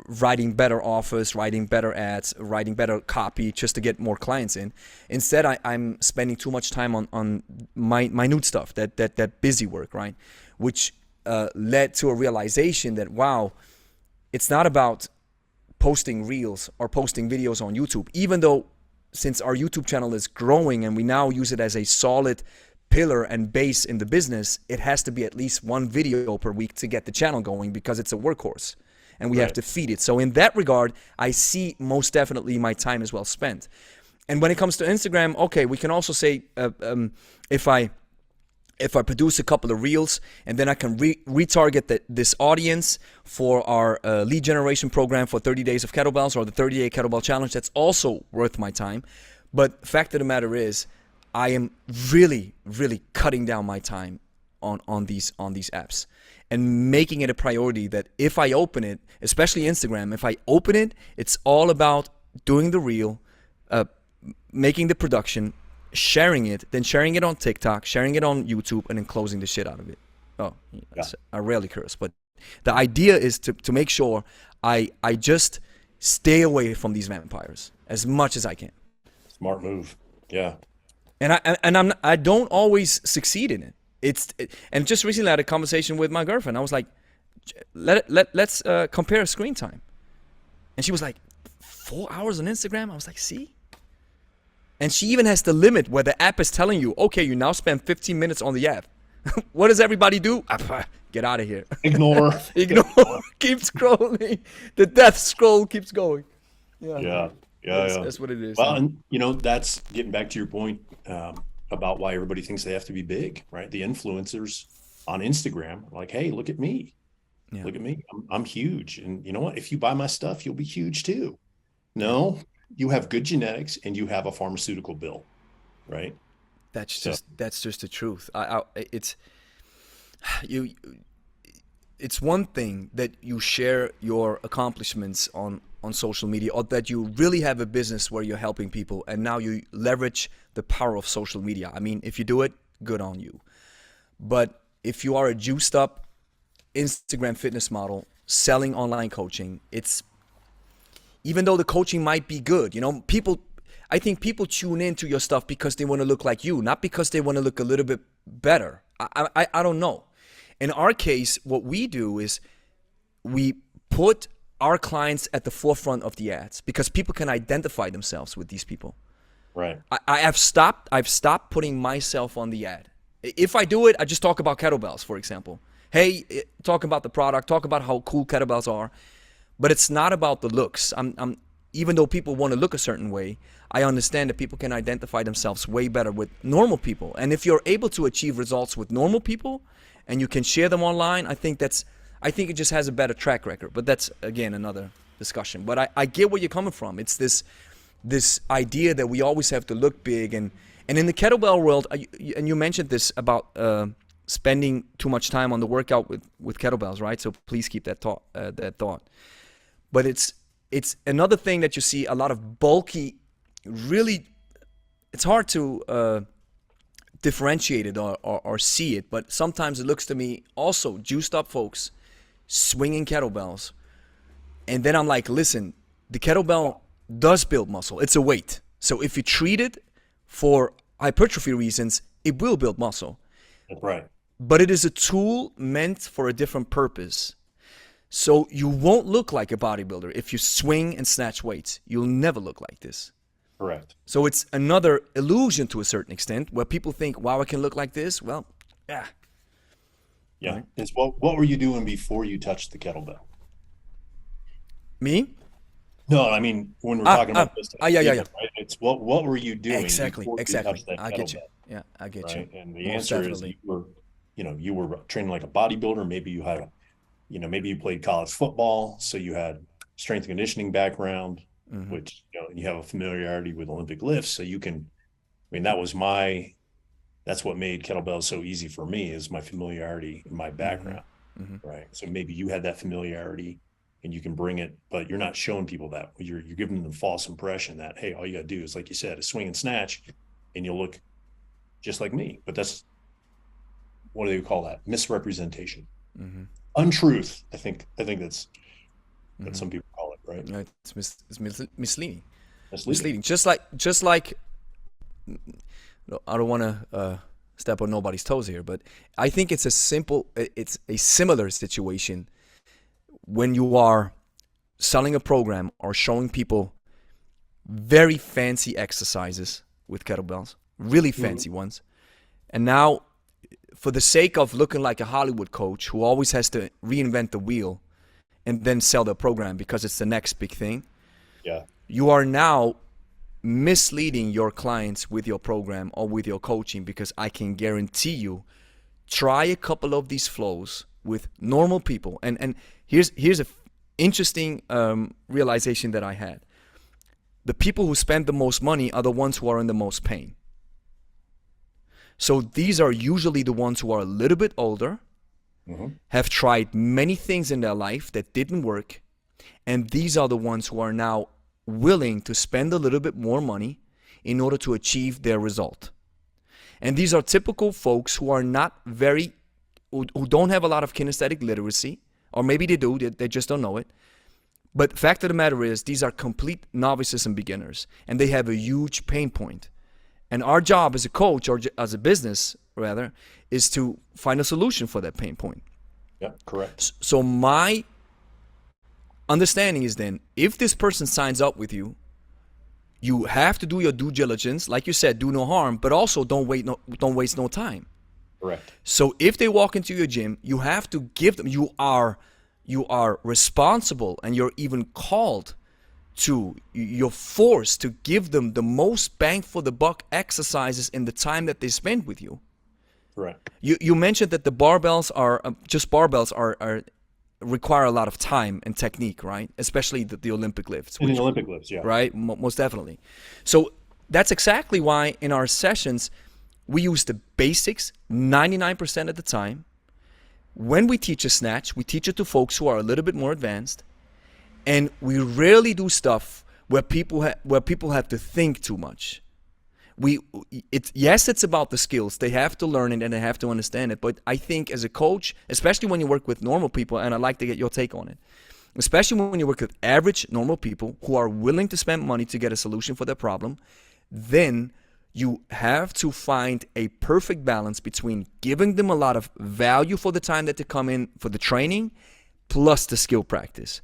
writing better offers, writing better ads, writing better copy just to get more clients in. Instead, I'm spending too much time on my minute stuff, that busy work, right? Which led to a realization that, wow, it's not about posting reels or posting videos on YouTube, even though since our YouTube channel is growing and we now use it as a solid pillar and base in the business, it has to be at least 1 video per week to get the channel going, because it's a workhorse and we have to feed it. So in that regard, I see most definitely my time is well spent. And when it comes to Instagram, okay, we can also say if I produce a couple of reels and then I can retarget this audience for our lead generation program for 30 days of kettlebells or the 30-day kettlebell challenge, that's also worth my time. But fact of the matter is, I am really, really cutting down my time on these apps and making it a priority that if I open it, especially Instagram, if I open it, it's all about doing the reel, making the production, sharing it, then sharing it on TikTok, sharing it on YouTube, and then closing the shit out of it. Oh, I rarely curse, but the idea is to make sure I just stay away from these vampires as much as I can. Smart move. Yeah. And I don't always succeed in it. And just recently I had a conversation with my girlfriend. I was like, let's compare screen time. And she was like, 4 hours on Instagram? I was like, see? And she even has the limit where the app is telling you, okay, you now spend 15 minutes on the app. What does everybody do? Get out of here. Ignore. Keep scrolling. The death scroll keeps going. Yeah. That's what it is. Well, and that's getting back to your point about why everybody thinks they have to be big, right? The influencers on Instagram are like, hey, look at me. Yeah. Look at me. I'm huge. And you know what? If you buy my stuff, you'll be huge too. No, you have good genetics and you have a pharmaceutical bill, right? That's just the truth. It's one thing that you share your accomplishments on social media, or that you really have a business where you're helping people and now you leverage the power of social media. I mean, if you do it, good on you. But if you are a juiced up Instagram fitness model selling online coaching, even though the coaching might be good, I think people tune into your stuff because they want to look like you, not because they want to look a little bit better. I don't know. In our case, what we do is we put our clients at the forefront of the ads because people can identify themselves with these people. Right. I've stopped putting myself on the ad. If I do it, I just talk about kettlebells, for example. Hey, talk about the product, talk about how cool kettlebells are. But it's not about the looks. Even though people want to look a certain way, I understand that people can identify themselves way better with normal people. And if you're able to achieve results with normal people and you can share them online, I think it just has a better track record. But that's, again, another discussion. But I get where you're coming from. It's this idea that we always have to look big. And in the kettlebell world, and you mentioned this about spending too much time on the workout with kettlebells, right? So please keep that thought. But it's another thing that you see a lot of bulky, really, it's hard to differentiate it or see it, but sometimes it looks to me also juiced up folks swinging kettlebells. And then I'm like, listen, the kettlebell does build muscle. It's a weight. So if you treat it for hypertrophy reasons, it will build muscle. Right. But it is a tool meant for a different purpose. So you won't look like a bodybuilder if you swing and snatch weights. You'll never look like this. Correct. So it's another illusion to a certain extent where people think, wow, I can look like this. Well, yeah. Yeah. Right. It's what were you doing before you touched the kettlebell? Me? No, I mean, when we're talking about this. Yeah. Right? It's what were you doing? Exactly. You touched that I get you. kettlebell, Yeah, I get right? you. And the Most answer definitely. is you were training like a bodybuilder. Maybe you had maybe you played college football, so you had strength and conditioning background, which, and you have a familiarity with Olympic lifts. So you can, that's what made kettlebells so easy for me, is my familiarity and my background, right? So maybe you had that familiarity and you can bring it, but you're not showing people that. You're giving them the false impression that, hey, all you got to do is, like you said, a swing and snatch and you'll look just like me. But that's, what do they call that? Misrepresentation. Untruth. I think that's what some people call it, right? No, it's misleading. Misleading. Just like I don't want to step on nobody's toes here, but I think it's a similar situation when you are selling a program or showing people very fancy exercises with kettlebells, really fancy ones. And now, for the sake of looking like a Hollywood coach who always has to reinvent the wheel and then sell their program because it's the next big thing, you are now misleading your clients with your program or with your coaching, because I can guarantee you, try a couple of these flows with normal people. And here's a interesting realization that I had. The people who spend the most money are the ones who are in the most pain. So these are usually the ones who are a little bit older, have tried many things in their life that didn't work, and these are the ones who are now willing to spend a little bit more money in order to achieve their result. And these are typical folks who are not who don't have a lot of kinesthetic literacy, or maybe they do, they just don't know it. But the fact of the matter is, these are complete novices and beginners, and they have a huge pain point. And our job as a coach, or as a business rather, is to find a solution for that pain point. Yeah, correct. So my understanding is then, if this person signs up with you, you have to do your due diligence, like you said, do no harm, but also don't waste no time. Correct. So if they walk into your gym, you have to give them. You are responsible, and you're even called to. You're forced to give them the most bang for the buck exercises in the time that they spend with you. Right. You mentioned that the barbells are require a lot of time and technique, right? Especially the Olympic lifts. In the Olympic lifts, yeah. Right, most definitely. So that's exactly why in our sessions we use the basics 99% of the time. When we teach a snatch, we teach it to folks who are a little bit more advanced, and we rarely do stuff where people have to think too much. It's about the skills. They have to learn it and they have to understand it. But I think as a coach, especially when you work with normal people, and I'd like to get your take on it, especially when you work with average normal people who are willing to spend money to get a solution for their problem, then you have to find a perfect balance between giving them a lot of value for the time that they come in for the training, plus the skill practice.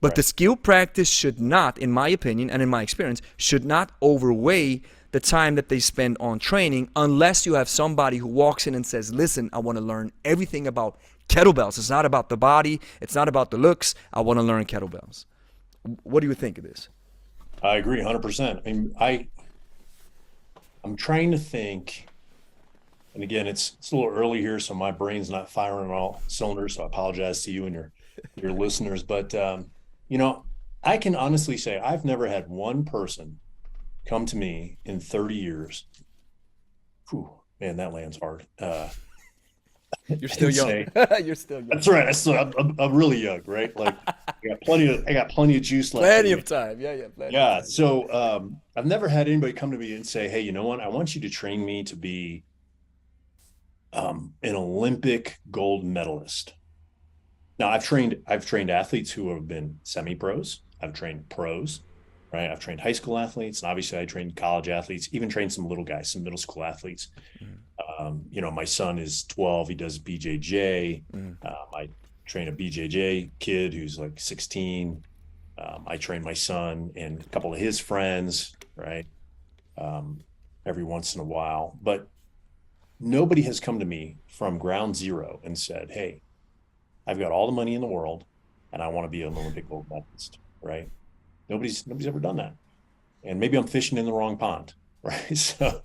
But the skill practice should not, in my opinion and in my experience, should not overweigh the time that they spend on training, unless you have somebody who walks in and says, listen, I want to learn everything about kettlebells. It's not about the body. It's not about the looks. I want to learn kettlebells. What do you think of this? I agree 100%. I mean, I'm trying to think, and again, it's a little early here, so my brain's not firing on all cylinders, so I apologize to you and your listeners. But, I can honestly say I've never had one person come to me in 30 years. Whew, man, that lands hard. You're still young. You're still young. That's right. I'm really young, right? Like I got plenty of juice left. Plenty of time. Yeah. Yeah. So I've never had anybody come to me and say, hey, you know what? I want you to train me to be an Olympic gold medalist. Now I've trained athletes who have been semi-pros. I've trained pros, right? I've trained high school athletes, and obviously I trained college athletes, even trained some little guys, some middle school athletes. My son is 12. He does BJJ. I train a BJJ kid who's like 16. I train my son and a couple of his friends, right? Every once in a while. But nobody has come to me from ground zero and said, hey, I've got all the money in the world and I want to be an Olympic gold medalist, right? Nobody's ever done that. And maybe I'm fishing in the wrong pond, right? So,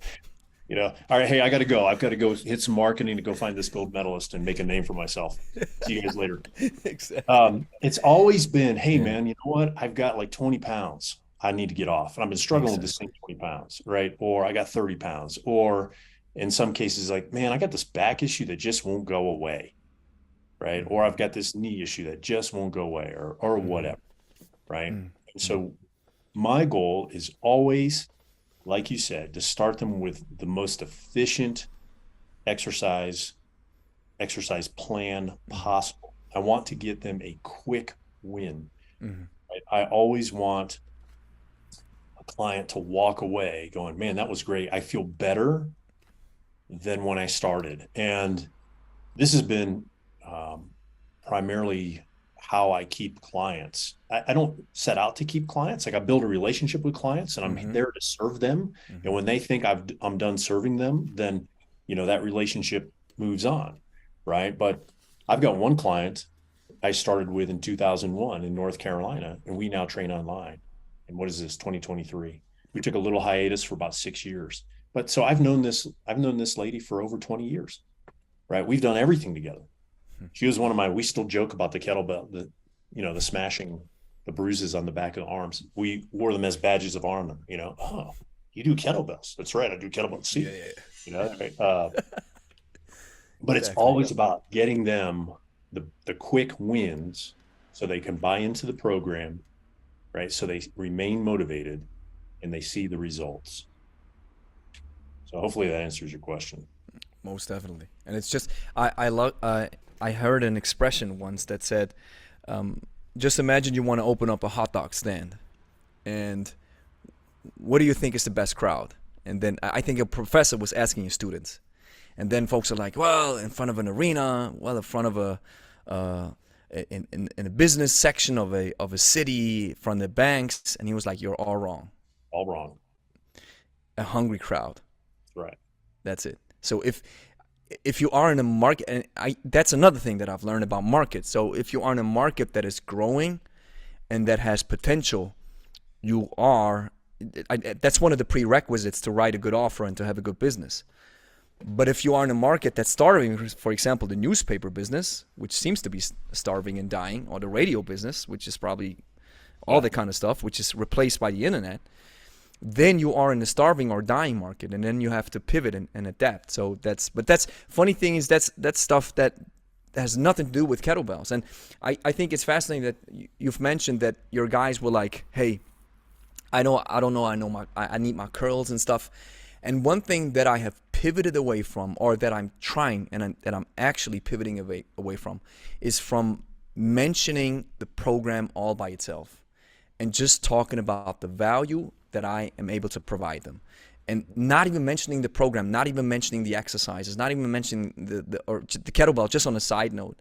all right, hey, I got to go. I've got to go hit some marketing to go find this gold medalist and make a name for myself. See you guys later. Exactly. It's always been, hey, man, you know what? I've got like 20 pounds I need to get off. And I've been struggling with this thing 20 pounds, right? Or I got 30 pounds. Or in some cases, like, man, I got this back issue that just won't go away, right? Or I've got this knee issue that just won't go away, or whatever, right? And so my goal is always, like you said, to start them with the most efficient exercise plan possible. I want to get them a quick win. Right? I always want a client to walk away going, man, that was great. I feel better than when I started. And this has been primarily how I keep clients. I don't set out to keep clients. Like, I build a relationship with clients and I'm there to serve them. And when they think I'm done serving them, then, that relationship moves on. Right. But I've got one client I started with in 2001 in North Carolina, and we now train online. And what is this, 2023? We took a little hiatus for about 6 years. But so I've known this lady for over 20 years, right? We've done everything together. She was we still joke about the kettlebell, the smashing, the bruises on the back of the arms. We wore them as badges of honor, oh, you do kettlebells. That's right. I do kettlebells. See, right? But it's always about getting them the quick wins so they can buy into the program, right? So they remain motivated and they see the results. So hopefully that answers your question. Most definitely. And it's just I love I heard an expression once that said, just imagine you want to open up a hot dog stand, and what do you think is the best crowd? And then I think a professor was asking his students, and then folks are like, well, in front of an arena, well, in front of in a business section of a city, from the banks, and he was like, you're all wrong. All wrong. A hungry crowd. Right. That's it. So if you are in a market, and that's another thing that I've learned about markets. So if you are in a market that is growing and that has potential, that's one of the prerequisites to write a good offer and to have a good business. But if you are in a market that's starving, for example, the newspaper business, which seems to be starving and dying, or the radio business, which is probably all the kind of stuff, which is replaced by the internet, then you are in the starving or dying market, and then you have to pivot and adapt. So that's funny thing is that's stuff that has nothing to do with kettlebells. And I think it's fascinating that you've mentioned that your guys were like, hey, I need my curls and stuff. And one thing that I have pivoted away from, or that I'm trying and that I'm actually pivoting away from, is from mentioning the program all by itself and just talking about the value that I am able to provide them, and not even mentioning the program, not even mentioning the exercises, not even mentioning the kettlebell, just on a side note,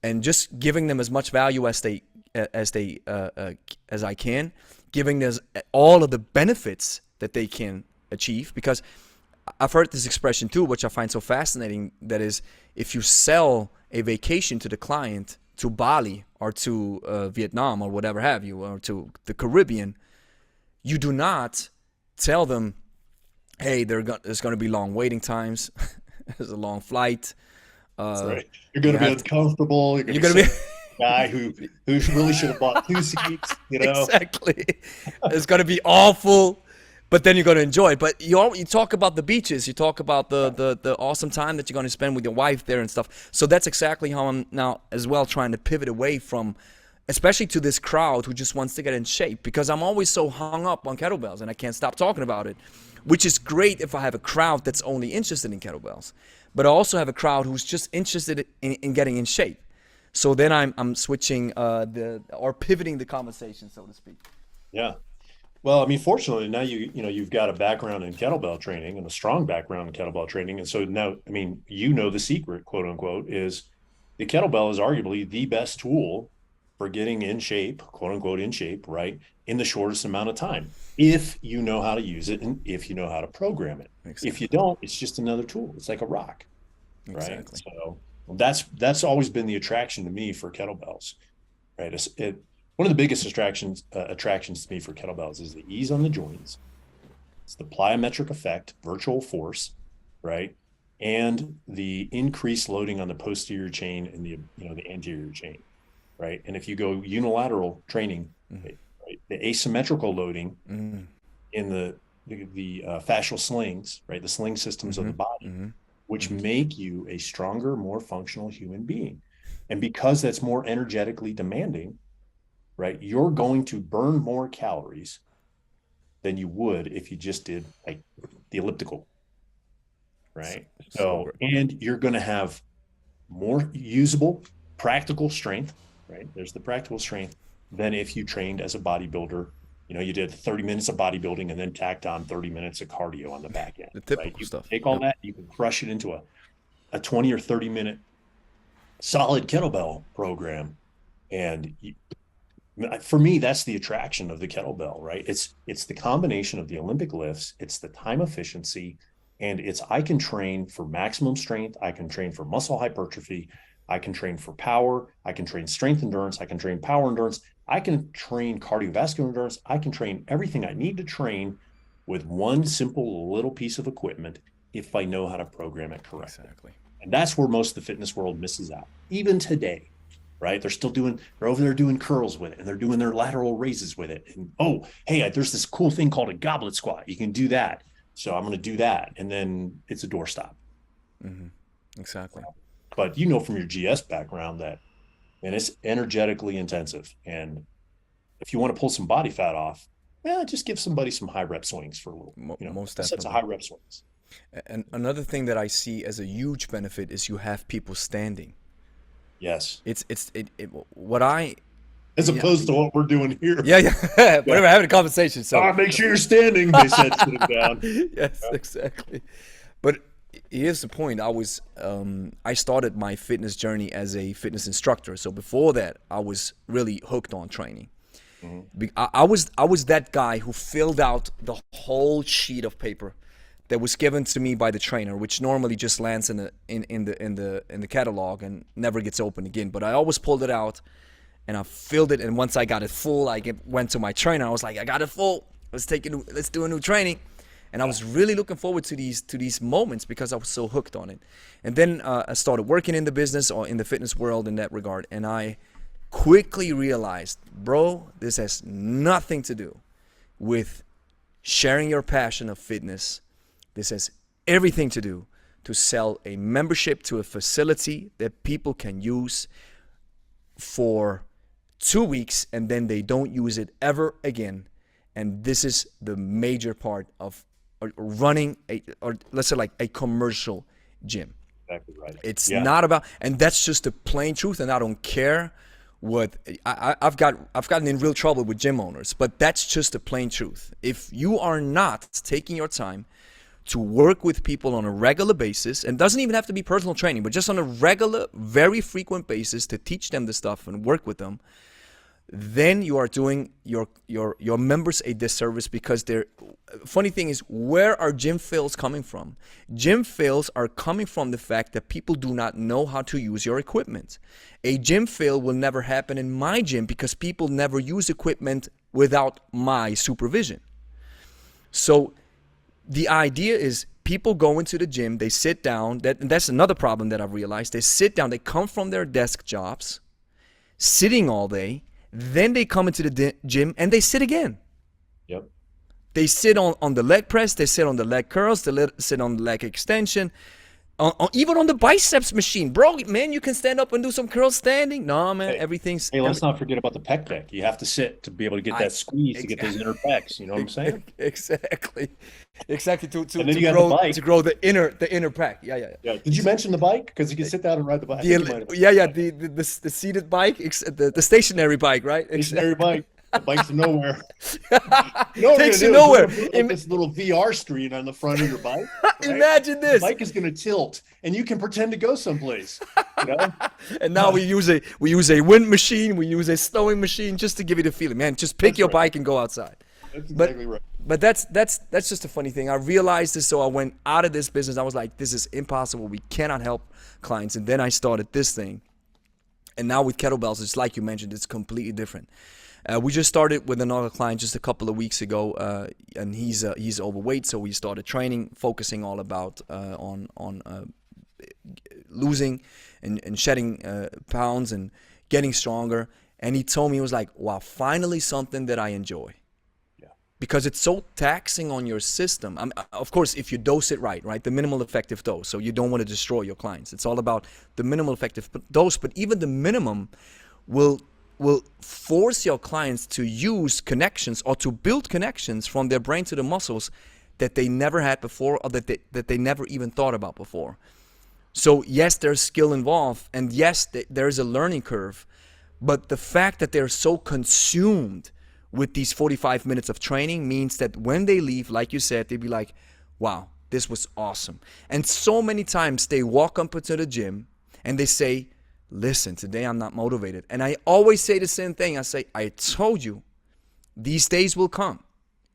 and just giving them as much value as I can, giving them all of the benefits that they can achieve. Because I've heard this expression too, which I find so fascinating, that is, if you sell a vacation to the client to Bali or to Vietnam or whatever have you, or to the Caribbean, you do not tell them, hey, there's going to be long waiting times. There's a long flight. That's right. You're going to be uncomfortable. You're going to be a guy who really should have bought 2 seats, you know? Exactly. It's going to be awful, but then you're going to enjoy it. But you talk about the beaches. You talk about the awesome time that you're going to spend with your wife there and stuff. So that's exactly how I'm now as well trying to pivot away from, especially to this crowd who just wants to get in shape, because I'm always so hung up on kettlebells and I can't stop talking about it, which is great if I have a crowd that's only interested in kettlebells. But I also have a crowd who's just interested in getting in shape. So then I'm switching or pivoting the conversation, so to speak. Yeah. Well, I mean, fortunately now you've got a background in kettlebell training and a strong background in kettlebell training. And so now, I mean, the secret, quote unquote, is the kettlebell is arguably the best tool for getting in shape, quote unquote, in shape, right, in the shortest amount of time, if you know how to use it and if you know how to program it. Exactly. If you don't, it's just another tool. It's like a rock, right? Exactly. So that's always been the attraction to me for kettlebells, right? One of the biggest attractions to me for kettlebells is the ease on the joints. It's the plyometric effect, virtual force, right, and the increased loading on the posterior chain and the anterior chain. Right. And if you go unilateral training, right, the asymmetrical loading in the fascial slings, right, the sling systems of the body, which make you a stronger, more functional human being. And because that's more energetically demanding, right, you're going to burn more calories than you would if you just did like the elliptical. Right. So and you're going to have more usable, practical strength. Right. There's the practical strength than if you trained as a bodybuilder. You did 30 minutes of bodybuilding and then tacked on 30 minutes of cardio on the back end. The typical stuff. Take all that, you can crush it into a 20 or 30 minute solid kettlebell program. And for me, that's the attraction of the kettlebell, right? It's the combination of the Olympic lifts, it's the time efficiency, and I can train for maximum strength. I can train for muscle hypertrophy. I can train for power. I can train strength endurance. I can train power endurance. I can train cardiovascular endurance. I can train everything I need to train with one simple little piece of equipment if I know how to program it correctly. Exactly. And that's where most of the fitness world misses out. Even today, right? They're over there doing curls with it, and they're doing their lateral raises with it. And there's this cool thing called a goblet squat. You can do that. So I'm going to do that. And then it's a doorstop. Mm-hmm. Exactly. But from your GS background that, and it's energetically intensive. And if you want to pull some body fat off, just give somebody some high rep swings for a little, most sets of high rep swings. And another thing that I see as a huge benefit is you have people standing. Yes. What I As opposed to what we're doing here. yeah. Whatever, having a conversation. So make sure you're standing. They said sitting down. yes, exactly. But here's the point. I started my fitness journey as a fitness instructor. So before that, I was really hooked on training. I was that guy who filled out the whole sheet of paper that was given to me by the trainer, which normally just lands in the catalog and never gets opened again. But I always pulled it out and I filled it. And once I got it full, went to my trainer. I was like, I got it full. Let's do a new training. And I was really looking forward to these moments because I was so hooked on it. And then I started working in the business or in the fitness world in that regard. And I quickly realized, bro, this has nothing to do with sharing your passion of fitness. This has everything to do to sell a membership to a facility that people can use for 2 weeks and then they don't use it ever again. And this is the major part of running let's say like a commercial gym. Exactly right. It's not about, and that's just the plain truth. And I don't care what I've gotten in real trouble with gym owners, but that's just the plain truth. If you are not taking your time to work with people on a regular basis, and doesn't even have to be personal training, but just on a regular, very frequent basis to teach them the stuff and work with them, then you are doing your members a disservice because they're. Funny thing is, where are gym fails coming from? Gym fails are coming from the fact that people do not know how to use your equipment. A gym fail will never happen in my gym because people never use equipment without my supervision. So the idea is people go into the gym, they sit down. That's another problem that I've realized. They sit down, they come from their desk jobs, sitting all day. Then they come into the gym and they sit again. Yep. They sit on the leg press, they sit on the leg curls, they sit on the leg extension, even on the biceps machine. Bro, man, you can stand up and do some curls standing. No, man, everything's... Hey, let's not forget about the pec deck. You have to sit to be able to get that squeeze to get those inner pecs. You know what I'm saying? Exactly. To grow the inner pec. Yeah. Did you mention the bike? Because you can sit down and ride the bike. The seated bike, the stationary bike, right? Stationary bike. The bike's nowhere. Takes you nowhere. This little VR screen on the front of your bike. Right? Imagine this. The bike is going to tilt, and you can pretend to go someplace. You know? And now we use a wind machine, we use a snowing machine just to give you the feeling, man. Just pick your bike and go outside. That's exactly right. But that's just a funny thing. I realized this, so I went out of this business. I was like, this is impossible. We cannot help clients. And then I started this thing. And now with kettlebells, it's like you mentioned, it's completely different. We just started with another client just a couple of weeks ago, and he's overweight, so we started training, focusing all about on losing and shedding pounds and getting stronger. And he told me, he was like, wow, finally something that I enjoy. Yeah. Because it's so taxing on your system. Of course, if you dose it right, the minimal effective dose. So you don't want to destroy your clients. It's all about the minimal effective dose, but even the minimum will force your clients to use connections or to build connections from their brain to the muscles that they never had before or that they never even thought about before. So yes, there's skill involved, and yes, there's a learning curve, but the fact that they're so consumed with these 45 minutes of training means that when they leave, like you said, they'd be like, wow, this was awesome. And so many times they walk up into the gym and they say, listen, today I'm not motivated. And I always say the same thing. I say, I told you, these days will come.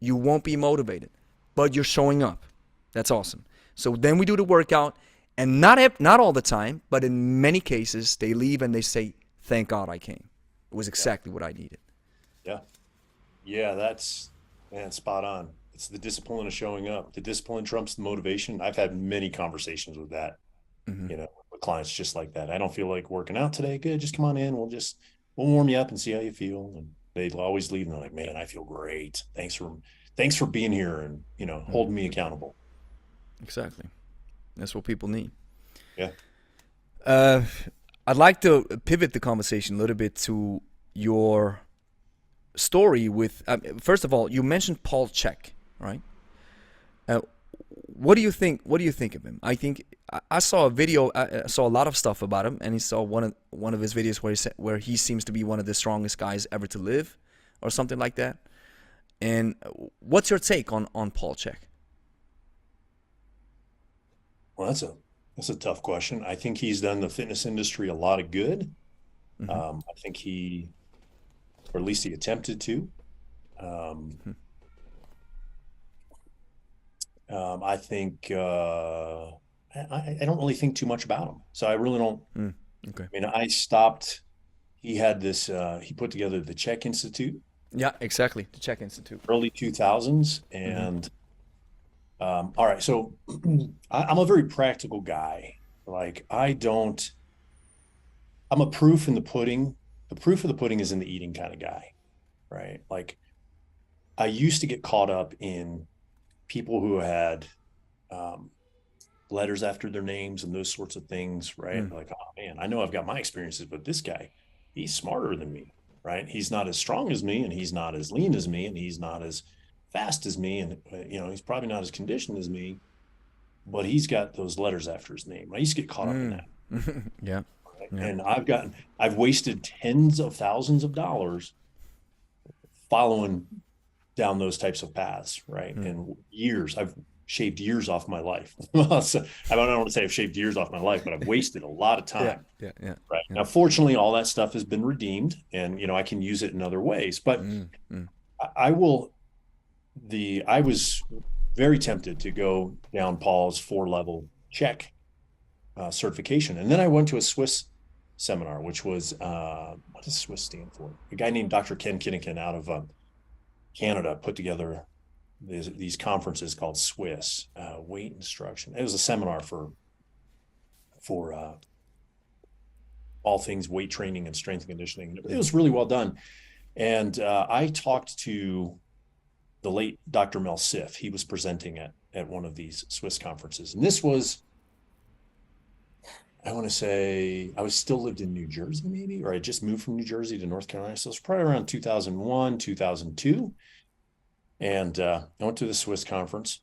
You won't be motivated, but you're showing up. That's awesome. So then we do the workout, and not all the time, but in many cases, they leave and they say, thank God I came. It was exactly what I needed. Yeah, that's, man, spot on. It's the discipline of showing up. The discipline trumps the motivation. I've had many conversations with that. You know, with clients just like that. I don't feel like working out today. Good. Just come on in. We'll warm you up and see how you feel. And they always leave and they're like, man, I feel great. Thanks for being here and, you know, holding me accountable. Exactly. That's what people need. Yeah. I'd like to pivot the conversation a little bit to your story with, first of all, you mentioned Paul Chek, right? What do you think? What do you think of him? I think I saw a video. I saw a lot of stuff about him, and he saw one of his videos where he seems to be one of the strongest guys ever to live, or something like that. And what's your take on Paul Chek? Well, that's a tough question. I think he's done the fitness industry a lot of good. I think or at least he attempted to. I think I don't really think too much about him, so I really don't. Okay. I mean, I stopped. He had this. He put together the Chek Institute. Yeah, exactly. The Chek Institute. Early 2000s, and all right. So I'm a very practical guy. Like I'm a proof in the pudding. The proof of the pudding is in the eating kind of guy, right? Like I used to get caught up in people who had letters after their names and those sorts of things, right? Like, oh man, I know I've got my experiences, but this guy, he's smarter than me, right? He's not as strong as me, and he's not as lean as me, and he's not as fast as me, and he's probably not as conditioned as me, but he's got those letters after his name. I used to get caught up in that. Yeah. Right? Yeah. And I've wasted tens of thousands of dollars following down those types of paths, right? And I've shaved years off my life. So, I don't want to say I've shaved years off my life, but I've wasted a lot of time. Yeah. Right. Now, fortunately, all that stuff has been redeemed, and I can use it in other ways. But I was very tempted to go down Paul's 4-level Chek certification, and then I went to a Swiss seminar, which was what does Swiss stand for? A guy named Dr. Ken Kinnikin out of Canada put together these conferences called Swiss weight instruction. It was a seminar for all things weight training and strength and conditioning. It was really well done. And I talked to the late Dr. Mel Siff. He was presenting at one of these Swiss conferences. And this was, I want to say, I was still lived in New Jersey maybe, or I just moved from New Jersey to North Carolina. So it's probably around 2001, 2002. And I went to the Swiss conference,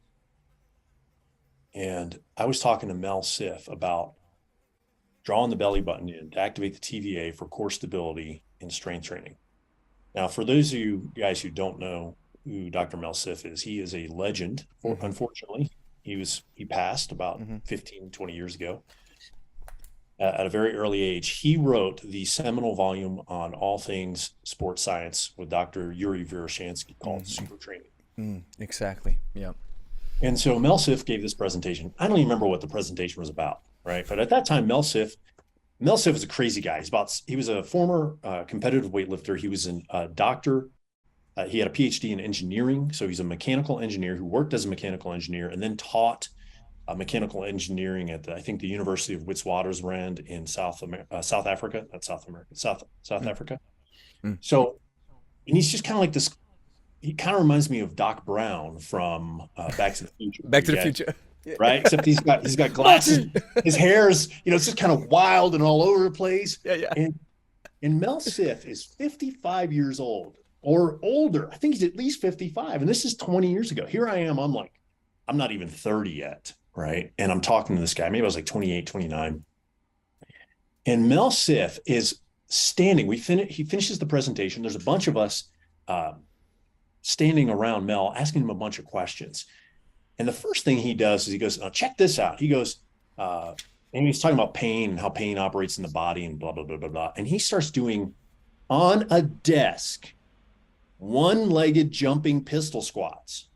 and I was talking to Mel Siff about drawing the belly button in to activate the TVA for core stability in strength training. Now, for those of you guys who don't know who Dr. Mel Siff is, he is a legend. Unfortunately, he passed about 15, 20 years ago. At a very early age, he wrote the seminal volume on all things sports science with Dr. Yuri Veroshansky called Super Training. Exactly. Yeah. And so Mel Siff gave this presentation. I don't even remember what the presentation was about, right? But at that time, Mel Siff was a crazy guy. He was a former competitive weightlifter. He was a doctor. He had a PhD in engineering. So he's a mechanical engineer who worked as a mechanical engineer and then taught mechanical engineering at I think the University of Witwatersrand in South Africa. So, and he's just kind of like this. He kind of reminds me of Doc Brown from Back to the Future. Back to the Future, right? Except he's got glasses. His hair is it's just kind of wild and all over the place. Yeah. And Mel Siff is 55 years old or older. I think he's at least 55, and this is 20 years ago. Here I am. I'm not even 30 yet. Right. And I'm talking to this guy, maybe I was like 28, 29. And Mel Siff is standing. He finishes the presentation. There's a bunch of us standing around Mel, asking him a bunch of questions. And the first thing he does is he goes, "Now check this out." He goes, and he's talking about pain and how pain operates in the body and blah, blah, blah, blah, blah. And he starts doing on a desk, one-legged jumping pistol squats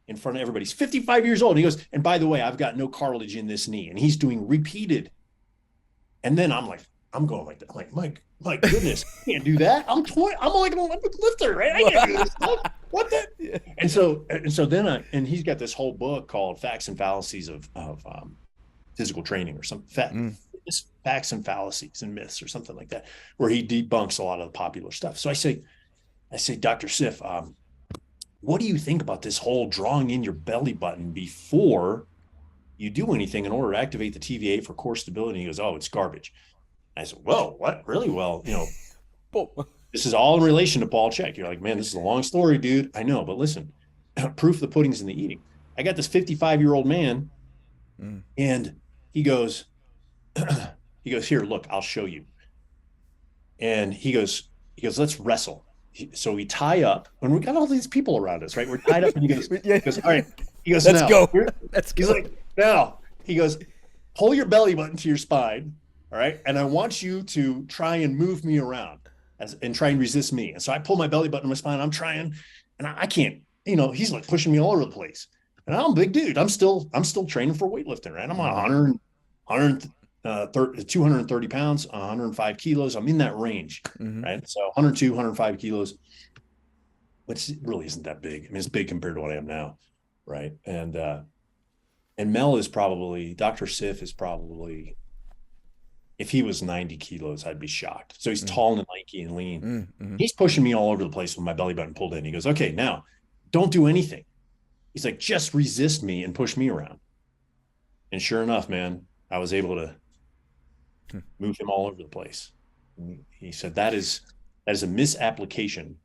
in front of everybody. He's 55 years old. And he goes, "And by the way, I've got no cartilage in this knee." And he's doing repeated. And then I'm going like that. I'm like, my goodness, I can't do that. I'm like an Olympic lifter, right? I can't do this stuff. What the? Yeah. And so then he's got this whole book called Facts and Fallacies of Physical Training or something. Facts and Fallacies and Myths or something like that, where he debunks a lot of the popular stuff. So I say, Dr. Siff, what do you think about this whole drawing in your belly button before you do anything in order to activate the TVA for core stability? He goes, "Oh, it's garbage." And I said, "Whoa, what? Really? Well, this is all in relation to Paul Chek." You're like, "Man, this is a long story, dude." I know, but listen, proof of the pudding's in the eating. I got this 55-year-old man, and he goes, here, look, I'll show you. And he goes, let's wrestle. So we tie up, and we got all these people around us, right? We're tied up, and he goes, all right. He goes, let's now, go. He's like, now, he goes, pull your belly button to your spine, all right? And I want you to try and move me around and try and resist me. And so I pull my belly button to my spine. I'm trying, and I can't, he's like pushing me all over the place. And I'm a big dude. I'm still training for weightlifting, right? I'm on 230 pounds, 105 kilos. I'm in that range, right? So 102, 105 kilos, which really isn't that big. I mean, it's big compared to what I am now, right? And Mel is probably, Dr. Sif is probably, if he was 90 kilos, I'd be shocked. So he's tall and lanky and lean. He's pushing me all over the place with my belly button pulled in. He goes, okay, now don't do anything. He's like, just resist me and push me around. And sure enough, man, I was able to move him all over the place. And he said, that is a misapplication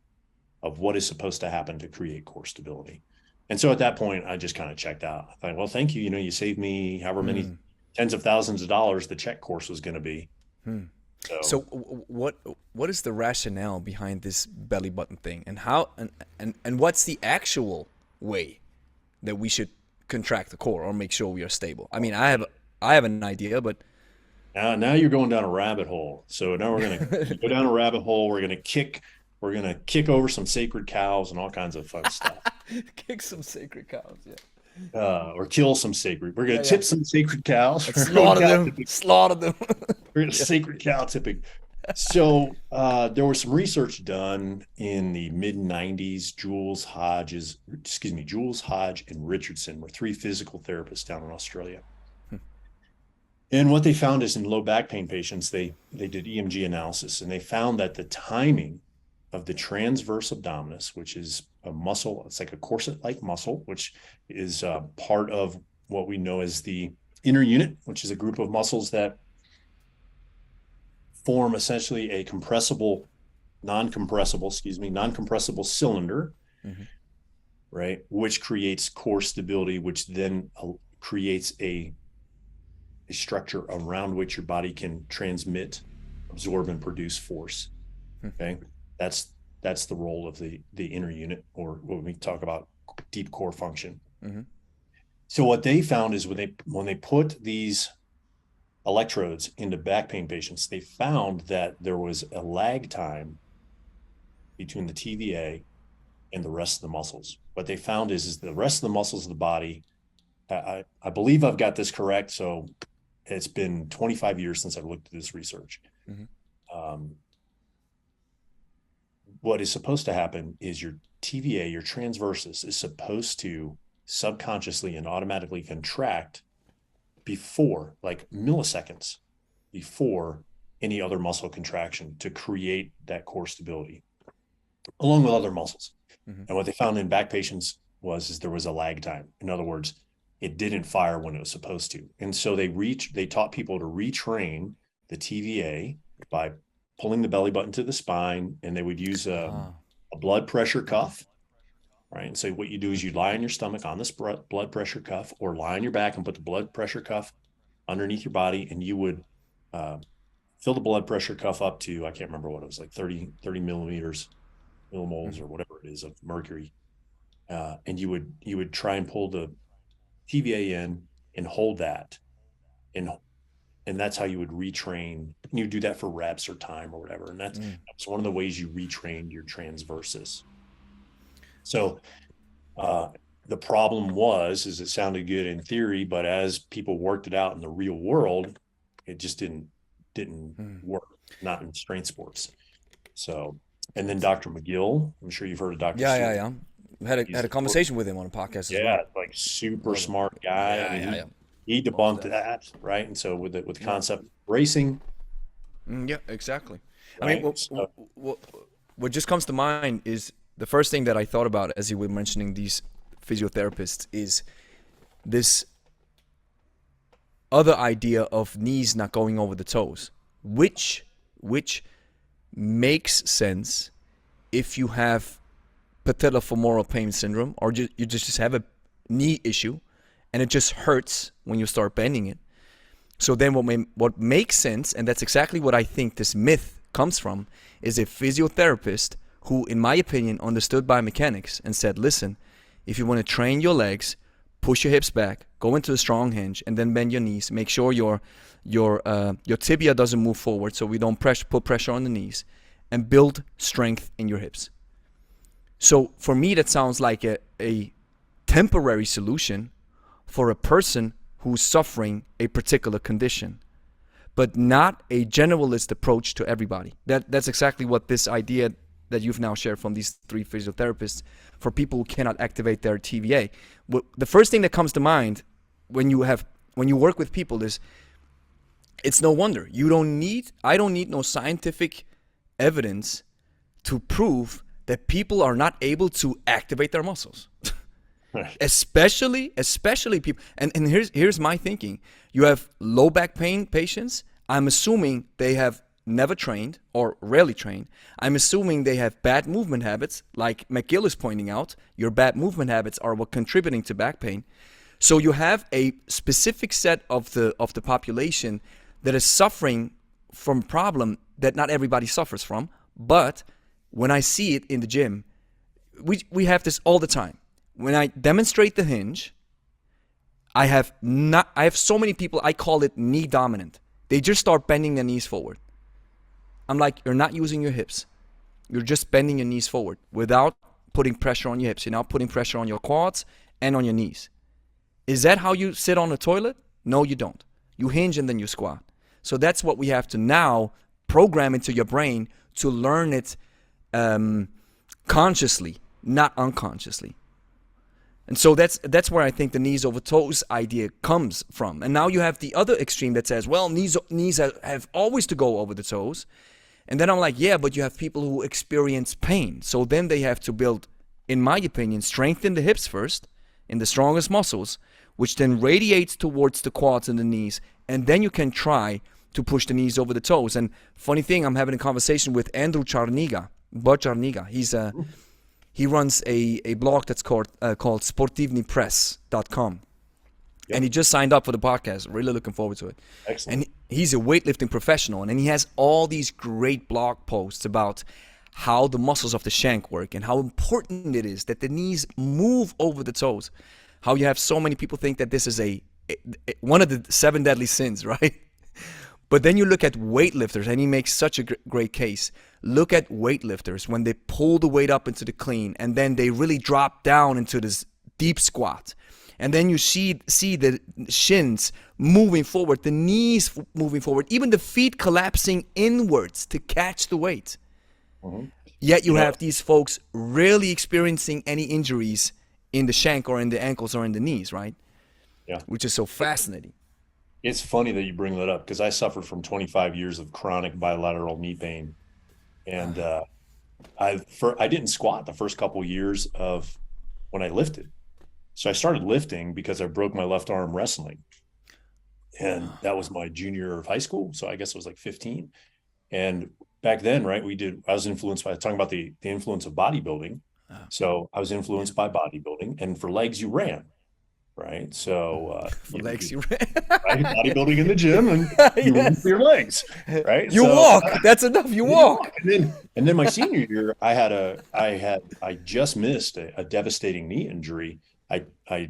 of what is supposed to happen to create core stability. And so at that point, I just kind of checked out. I thought, well, thank you. You saved me however many tens of thousands of dollars the check course was going to be. So what is the rationale behind this belly button thing, and how and what's the actual way that we should contract the core or make sure we are stable? I mean, I have an idea, but now you're going down a rabbit hole. So now we're going to go down a rabbit hole. We're going to kick over some sacred cows and all kinds of fun stuff. Kick some sacred cows, or kill some sacred. We're going to tip some sacred cows. Slaughter them. We're going to sacred cow tipping. So there was some research done in the mid 90s. Jules Hodge and Richardson were 3 physical therapists down in Australia. And what they found is in low back pain patients, they did EMG analysis, and they found that the timing of the transverse abdominis, which is a muscle, it's like a corset-like muscle, which is part of what we know as the inner unit, which is a group of muscles that form essentially a non-compressible cylinder, right? Which creates core stability, which then creates a structure around which your body can transmit, absorb, and produce force. Okay, that's the role of the inner unit, or when we talk about deep core function. So what they found is when they put these electrodes into back pain patients, they found that there was a lag time between the TVA and the rest of the muscles. What they found is the rest of the muscles of the body, I believe I've got this correct, so it's been 25 years since I've looked at this research. What is supposed to happen is your TVA, your transversus, is supposed to subconsciously and automatically contract before, like milliseconds before any other muscle contraction, to create that core stability along with other muscles. And what they found in back patients was there was a lag time. In other words, it didn't fire when it was supposed to. And so they taught people to retrain the TVA by pulling the belly button to the spine, and they would use a blood pressure cuff, right? And so what you do is you lie on your stomach on this blood pressure cuff, or lie on your back and put the blood pressure cuff underneath your body, and you would fill the blood pressure cuff up to, I can't remember what it was, like 30 millimoles or whatever it is of mercury. And you would try and pull the TVA in and hold that, and that's how you would retrain. And you do that for reps or time or whatever, and that's one of the ways you retrain your transversus. So the problem is it sounded good in theory, but as people worked it out in the real world, it just didn't work, not in strength sports. So, and then Dr. McGill, I'm sure you've heard of Dr. Yeah. Had a conversation with him on a podcast as well. Yeah, like super smart guy. He debunked that, right? And so with the concept of racing. Yeah, exactly. Right? I mean, what just comes to mind is the first thing that I thought about as you were mentioning these physiotherapists is this other idea of knees not going over the toes, which makes sense if you have patellofemoral pain syndrome, or you just have knee issue, and it just hurts when you start bending it. So then what makes sense, and that's exactly what I think this myth comes from, is a physiotherapist who, in my opinion, understood biomechanics and said, listen, if you want to train your legs, push your hips back, go into a strong hinge, and then bend your knees. Make sure your tibia doesn't move forward so we don't put pressure on the knees, and build strength in your hips. So for me, that sounds like a temporary solution for a person who's suffering a particular condition, but not a generalist approach to everybody. That's exactly what this idea that you've now shared from these 3 physiotherapists for people who cannot activate their TVA. The first thing that comes to mind when you work with people is, it's no wonder I don't need no scientific evidence to prove that people are not able to activate their muscles. Right. Especially people. And here's my thinking. You have low back pain patients. I'm assuming they have never trained or rarely trained. I'm assuming they have bad movement habits, like McGill is pointing out. Your bad movement habits are what contributing to back pain. So you have a specific set of the population that is suffering from a problem that not everybody suffers from. But when I see it in the gym, we have this all the time. When I demonstrate the hinge, I have so many people, I call it knee dominant. They just start bending their knees forward. I'm like, you're not using your hips. You're just bending your knees forward without putting pressure on your hips. You're now putting pressure on your quads and on your knees. Is that how you sit on a toilet? No, you don't. You hinge and then you squat. So that's what we have to now program into your brain to learn it consciously, not unconsciously. And so that's where I think the knees over toes idea comes from. And now you have the other extreme that says, well, knees have always to go over the toes. And then I'm like, yeah, but you have people who experience pain. So then they have to build, in my opinion, strengthen the hips first, in the strongest muscles, which then radiates towards the quads and the knees. And then you can try to push the knees over the toes. And funny thing, I'm having a conversation with Andrew Charniga, Bud Charniga. He runs a blog that's called sportivnipress.com. Yep. And he just signed up for the podcast. Really looking forward to it. Excellent. And he's a weightlifting professional, and he has all these great blog posts about how the muscles of the shank work and how important it is that the knees move over the toes. How you have so many people think that this is one of the 7 deadly sins, right? But then you look at weightlifters, and he makes such a great case. Look at weightlifters when they pull the weight up into the clean, and then they really drop down into this deep squat. And then you see the shins moving forward, the knees moving forward, even the feet collapsing inwards to catch the weight. Mm-hmm. Yet you have these folks rarely experiencing any injuries in the shank or in the ankles or in the knees, right? Yeah. Which is so fascinating. It's funny that you bring that up, because I suffered from 25 years of chronic bilateral knee pain. And I didn't squat the first couple of years of when I lifted. So I started lifting because I broke my left arm wrestling. And that was my junior year of high school. So I guess it was like 15. And back then, right, I was influenced by talking about the influence of bodybuilding. So I was influenced by bodybuilding, and for legs, you ran. Right. So you ran. Right? Bodybuilding in the gym, and you run for your legs. Right. You walk. That's enough. You walk. And then my senior year, I just missed a devastating knee injury. I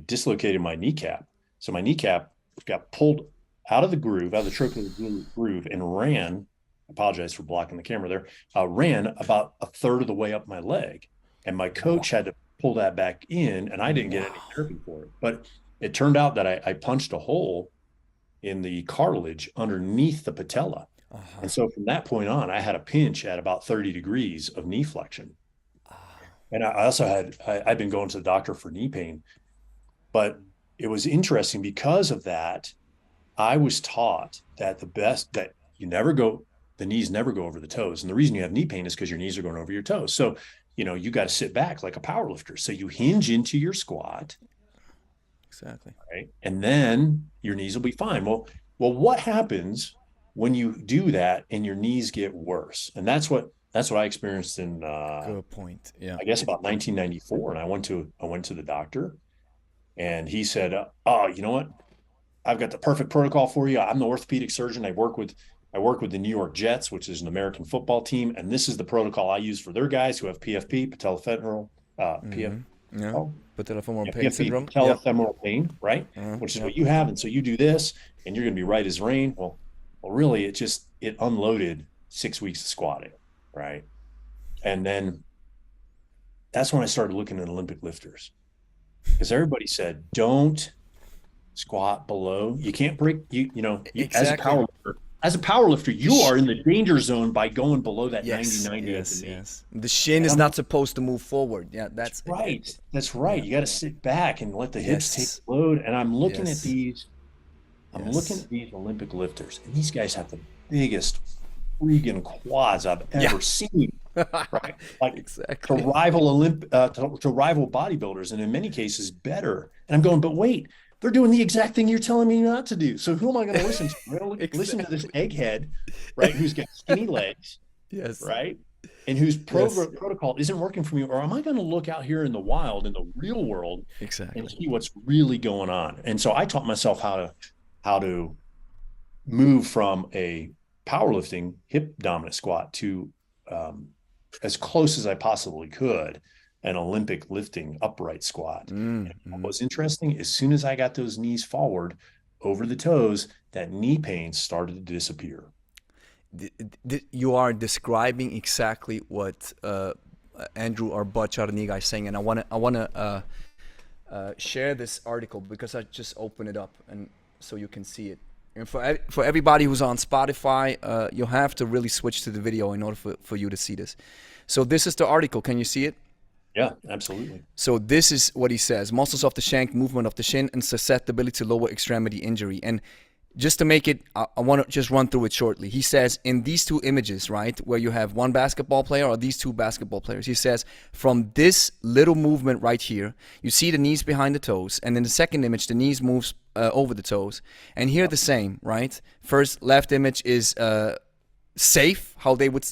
dislocated my kneecap. So my kneecap got pulled out of the trochlear groove, and ran. I apologize for blocking the camera there. Ran about a third of the way up my leg, and my coach had to pull that back in, and I didn't get any therapy for it. But it turned out that I punched a hole in the cartilage underneath the patella. And so from that point on, I had a pinch at about 30 degrees of knee flexion. And I also I'd been going to the doctor for knee pain, but it was interesting because of that. I was taught that the knees never go over the toes. And the reason you have knee pain is because your knees are going over your toes. So you got to sit back like a power lifter. So you hinge into your squat. Exactly. Right. And then your knees will be fine. Well, what happens when you do that and your knees get worse? And that's what I experienced in, good point. Yeah. I guess about 1994. And I went to the doctor, And he said, "Oh, you know what? I've got the perfect protocol for you. I'm the orthopedic surgeon. I work with the New York Jets, which is an American football team, and this is the protocol I use for their guys who have PFP, patellofemoral, PF, Yeah. oh, Patellofemoral yeah, pain PFP, syndrome. Yep. patellofemoral pain, right? Which is Yep. what you have, and so you do this, and you're going to be right as rain. Well, really, it unloaded 6 weeks of squatting, right? And then that's when I started looking at Olympic lifters because everybody said, don't squat below. You can't break Exactly. as a power lifter, you sh- are in the danger zone by going below that Yes. 90-90 at the Yes. knee. Yes. The shin And is I'm not supposed to move forward. Yeah. That's right. That's right. Yeah. You got to sit back and let the hips take Yes. the load. And I'm looking at Yes. these, Yes. Olympic lifters, and these guys have the biggest freaking quads I've Yeah. ever seen. Right? Like Exactly. to rival bodybuilders, and in many cases better. And I'm going, but wait, they're doing the exact thing you're telling me not to do. So who am I going to listen to? I'm going to listen to this egghead, right? Who's got skinny legs, Yes. right? And whose Yes. protocol isn't working for me. Or am I going to look out here in the wild, in the real world, Exactly. and see what's really going on? And so I taught myself how to move from a powerlifting hip dominant squat to as close as I possibly could an Olympic lifting upright squat. And what was interesting, as soon as I got those knees forward over the toes, that knee pain started to disappear. You are describing exactly what Andrew, our Bud Charniga, is saying, and I want to share this article because I just opened it up and so you can see it. And for everybody who's on Spotify, you'll have to really switch to the video in order for you to see this. So this is the article. Can you see it? Yeah, absolutely. So this is what he says: muscles of the shank, movement of the shin, and susceptibility to lower extremity injury. And just to make it, I want to just run through it shortly. He says in these two images, right, where you have one basketball player or these two basketball players, he says from this little movement right here, you see the knees behind the toes. And in the second image, the knees moves over the toes. And here the same, right? First left image is safe, how they would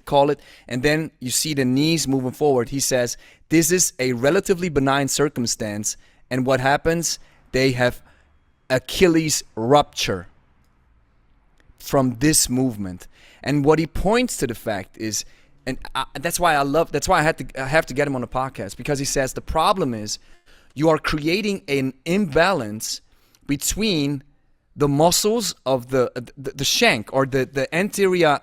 call it. And then you see the knees moving forward. He says this is a relatively benign circumstance. And what happens? They have Achilles rupture from this movement. And what he points to the fact is, and that's why I have to get him on the podcast, because he says the problem is you are creating an imbalance between the muscles of the shank, or the anterior,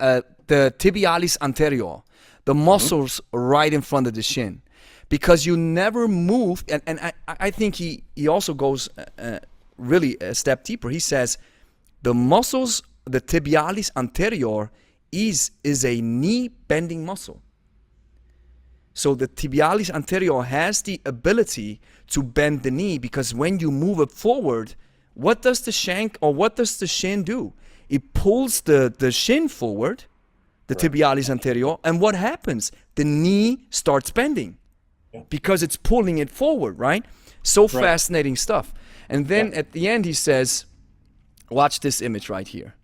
the tibialis anterior, the muscles right in front of the shin, because you never move. And I think he also goes really a step deeper. He says the muscles, the tibialis anterior, is a knee bending muscle. So the tibialis anterior has the ability to bend the knee, because when you move it forward, what does the shank or what does the shin do? It pulls the shin forward, the tibialis anterior, and what happens? The knee starts bending because it's pulling it forward, right? So fascinating stuff. And then at the end he says, watch this image right here.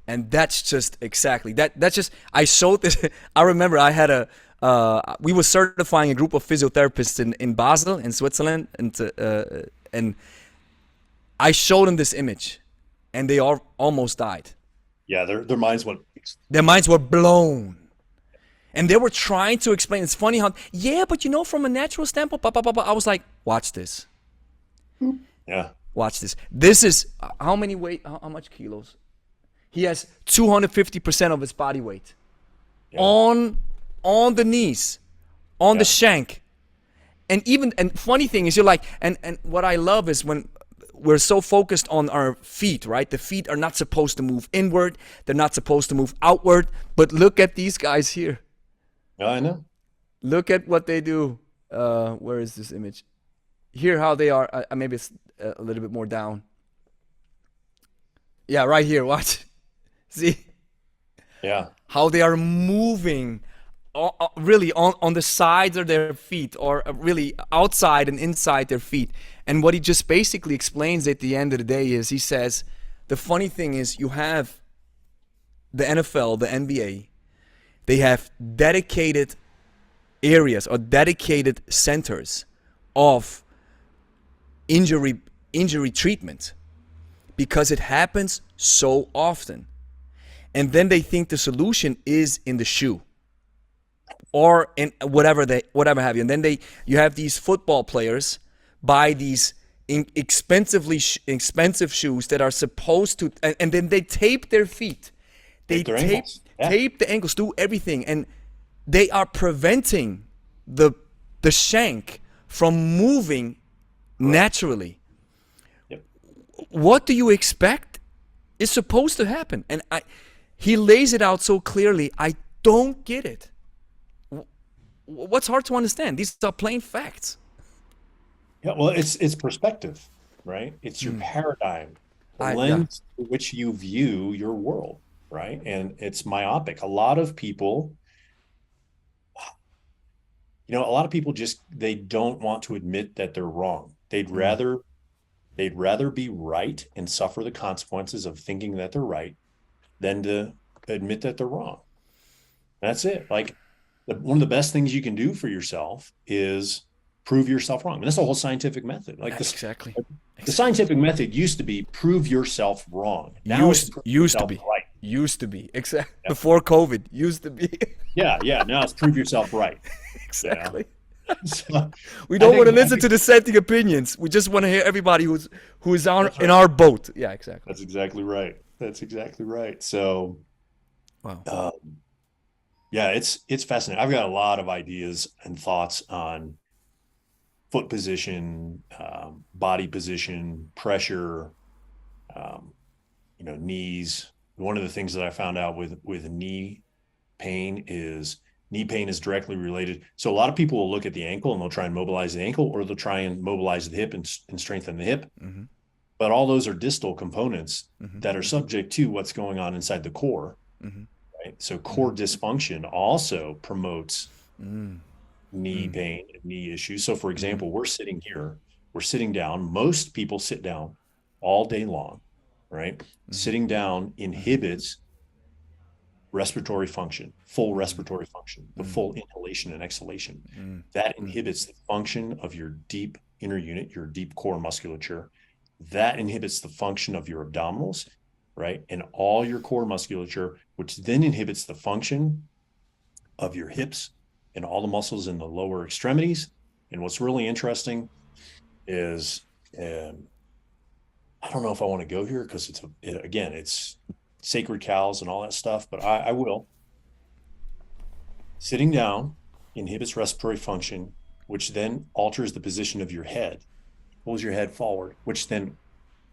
And that's just exactly that's just, I showed this. I remember I had we were certifying a group of physiotherapists in Basel, in Switzerland, and I showed them this image, and they all almost died. Yeah, their minds went. Their minds were blown. And they were trying to explain. It's funny how, but you know, from a natural standpoint, I was like, watch this. Yeah. Watch this. This is how much kilos? He has 250% of his body weight on the knees, on the shank. And funny thing is, you're like, and what I love is when we're so focused on our feet, right? The feet are not supposed to move inward. They're not supposed to move outward. But look at these guys here. Yeah, I know. Look at what they do. Where is this image? Here, how they are. Maybe it's a little bit more down. Yeah, right here. Watch. See? Yeah. How they are moving really on the sides of their feet, or really outside and inside their feet. And what he just basically explains at the end of the day is, he says, the funny thing is, you have the NFL, the NBA, they have dedicated areas or dedicated centers of injury treatment because it happens so often. And then they think the solution is in the shoe or in whatever have you. And then you have these football players buy these expensive shoes that are supposed to, and then they tape their feet. They tape the ankles, do everything, and they are preventing the shank from moving naturally. Yep. What do you expect is supposed to happen? And he lays it out so clearly. I don't get it. What's hard to understand? These are plain facts. Yeah, well, it's perspective, right? It's your paradigm, the lens through which you view your world, right? And it's myopic. A lot of people just, they don't want to admit that they're wrong. They'd rather be right and suffer the consequences of thinking that they're right than to admit that they're wrong. That's it. Like, one of the best things you can do for yourself is prove yourself wrong. And that's the whole scientific method. Like exactly. The scientific method used to be prove yourself wrong. Now used to be right. Used to be. Exactly. Yeah. Before COVID, used to be. Yeah. Now it's prove yourself right. Exactly. Yeah. So, we don't want to listen to dissenting opinions. We just want to hear everybody who's in our boat. Yeah, exactly. That's exactly right. So, wow. Yeah, it's fascinating. I've got a lot of ideas and thoughts on foot position, body position, pressure, knees. One of the things that I found out with knee pain is directly related. So a lot of people will look at the ankle and they'll try and mobilize the ankle, or they'll try and mobilize the hip and strengthen the hip. Mm-hmm. But all those are distal components that are subject to what's going on inside the core. Mm-hmm. Right? So core dysfunction also promotes knee pain and knee issues. So for example, we're sitting down. Most people sit down all day long, right? Sitting down inhibits respiratory function, full respiratory function, the full inhalation and exhalation. That inhibits the function of your deep inner unit, your deep core musculature. That inhibits the function of your abdominals, right? And all your core musculature, which then inhibits the function of your hips and all the muscles in the lower extremities. And what's really interesting is, I don't know if I want to go here because it's sacred cows and all that stuff, but I will. Sitting down inhibits respiratory function, which then alters the position of your head, pulls your head forward, which then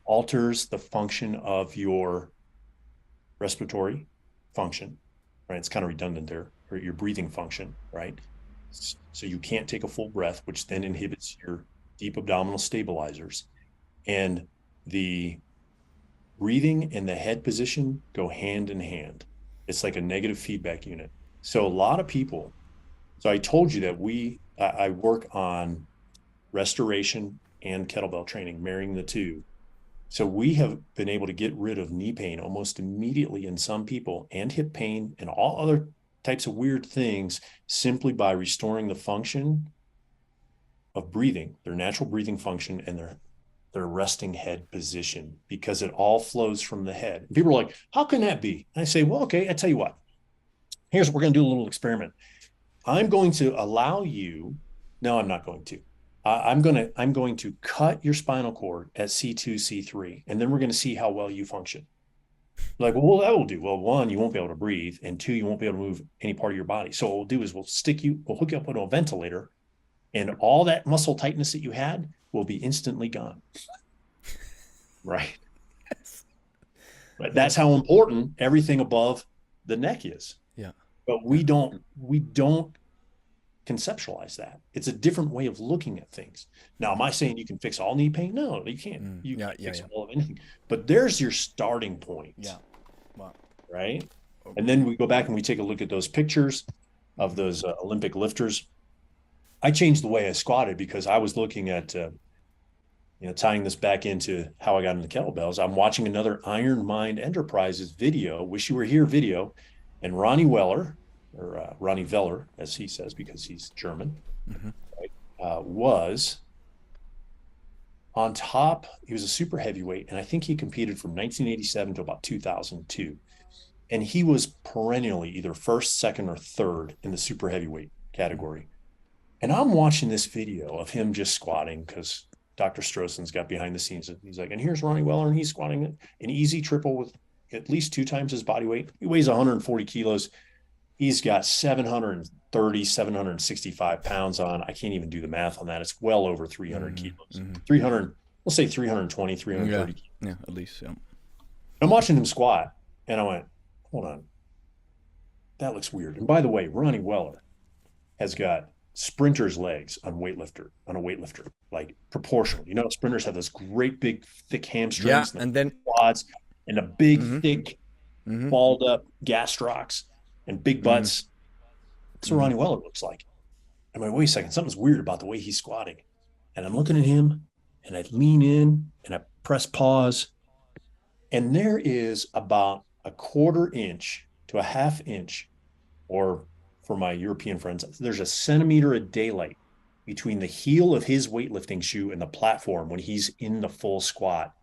alters the function of your respiratory function, right? It's kind of redundant there, or your breathing function, right? So you can't take a full breath, which then inhibits your deep abdominal stabilizers. And the breathing and the head position go hand in hand. It's like a negative feedback unit. So a lot of people, so I told you that I work on restoration and kettlebell training, marrying the two. So we have been able to get rid of knee pain almost immediately in some people, and hip pain and all other types of weird things, simply by restoring the function of breathing, their natural breathing function, and their resting head position, because it all flows from the head. People are like, how can that be? And I say, well, okay, I tell you what, here's what we're going to do, a little experiment. I'm going to allow you, no, I'm not going to. I'm going to cut your spinal cord at C2, C3, and then we're going to see how well you function. Like, well, that will do. Well, one, you won't be able to breathe, and two, you won't be able to move any part of your body. So what we'll do is we'll hook you up with a ventilator, and all that muscle tightness that you had will be instantly gone. Right? Yes. But that's how important everything above the neck is. Yeah. But we don't conceptualize that. It's a different way of looking at things. Now, am I saying you can fix all knee pain? No, you can't. You can't fix all of anything. But there's your starting point. Yeah. Wow. Right? Okay. And then we go back and we take a look at those pictures of those Olympic lifters. I changed the way I squatted because I was looking at, tying this back into how I got into kettlebells. I'm watching another Iron Mind Enterprises video, Wish You Were Here video, and Ronnie Weller or Ronnie Veller, as he says, because he's German, right, was on top. He was a super heavyweight, and I think he competed from 1987 to about 2002. And he was perennially either first, second, or third in the super heavyweight category. And I'm watching this video of him just squatting because Dr. Strossen's got behind the scenes. And he's like, and here's Ronnie Weller, and he's squatting an easy triple with at least 2 times his body weight. He weighs 140 kilos. He's got 730, 765 pounds on. I can't even do the math on that. It's well over 300 kilos. 300, we'll say 320, 330 kilos. Yeah, at least, yeah. I'm watching him squat, and I went, hold on. That looks weird. And by the way, Ronnie Weller has got sprinter's legs on a weightlifter, like proportional. You know, sprinters have those great big thick hamstrings, and then quads, and a big thick balled up gastrocs and big butts. That's what Ronnie Weller looks like. I'm like, wait a second, something's weird about the way he's squatting. And I'm looking at him, and I lean in and I press pause, and there is about a 1/4 inch to a 1/2 inch, or for my European friends, there's a centimeter of daylight between the heel of his weightlifting shoe and the platform when he's in the full squat.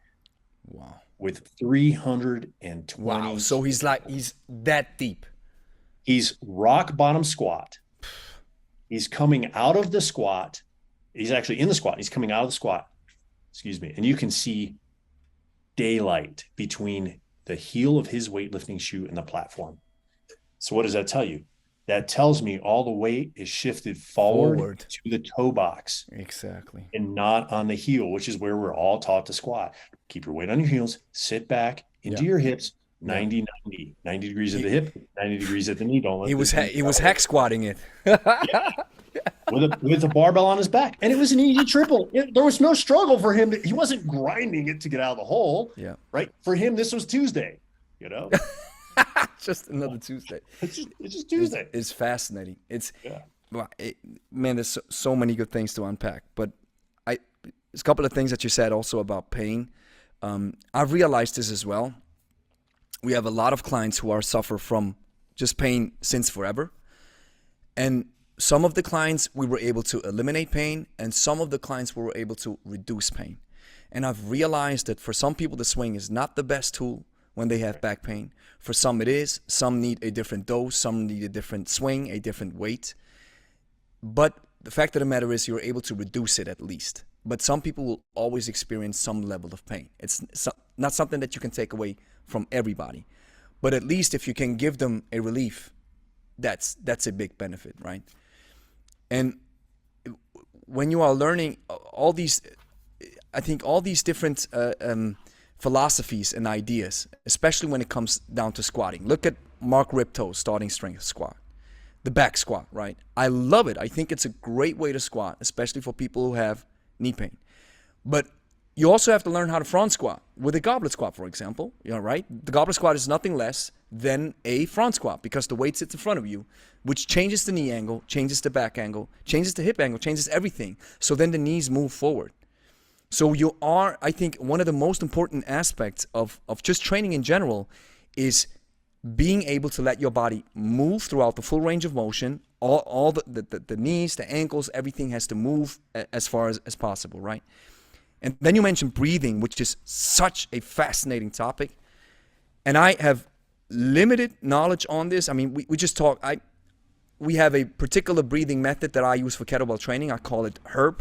Wow. With 320. Wow. So he's that deep. He's rock bottom squat. He's coming out of the squat. He's actually in the squat. He's coming out of the squat. Excuse me. And you can see daylight between the heel of his weightlifting shoe and the platform. So what does that tell you? That tells me all the weight is shifted forward to the toe box. Exactly. And not on the heel, which is where we're all taught to squat. Keep your weight on your heels, sit back into your hips, 90 degrees at the hip, 90 degrees at the knee. Don't let he was hack squatting it. with a barbell on his back. And it was an easy triple. There was no struggle for him. He wasn't grinding it to get out of the hole. Yeah. Right. For him, this was Tuesday, you know? Just another Tuesday. It's just Tuesday. It's fascinating. Man, there's so many good things to unpack. But there's a couple of things that you said also about pain. I've realized this as well. We have a lot of clients who suffer from just pain since forever. And some of the clients we were able to eliminate pain, and some of the clients we were able to reduce pain. And I've realized that for some people, the swing is not the best tool when they have back pain. For some it is. Some need a different dose. Some need a different swing, a different weight. But the fact of the matter is you're able to reduce it at least. But some people will always experience some level of pain. It's not something that you can take away from everybody. But at least if you can give them a relief, that's a big benefit, right? And when you are learning all these, I think all these different philosophies and ideas, especially when it comes down to squatting. Look at Mark Ripto's starting strength squat, the back squat, right? I love it. I think it's a great way to squat, especially for people who have knee pain. But you also have to learn how to front squat with a goblet squat, for example. You know, right? The goblet squat is nothing less than a front squat because the weight sits in front of you, which changes the knee angle, changes the back angle, changes the hip angle, changes everything. So then the knees move forward. So you are, I think, one of the most important aspects of just training in general is being able to let your body move throughout the full range of motion. All the knees, the ankles, everything has to move as far as possible, right? And then you mentioned breathing, which is such a fascinating topic. And I have limited knowledge on this. I mean, we just talk. We have a particular breathing method that I use for kettlebell training. I call it HRP.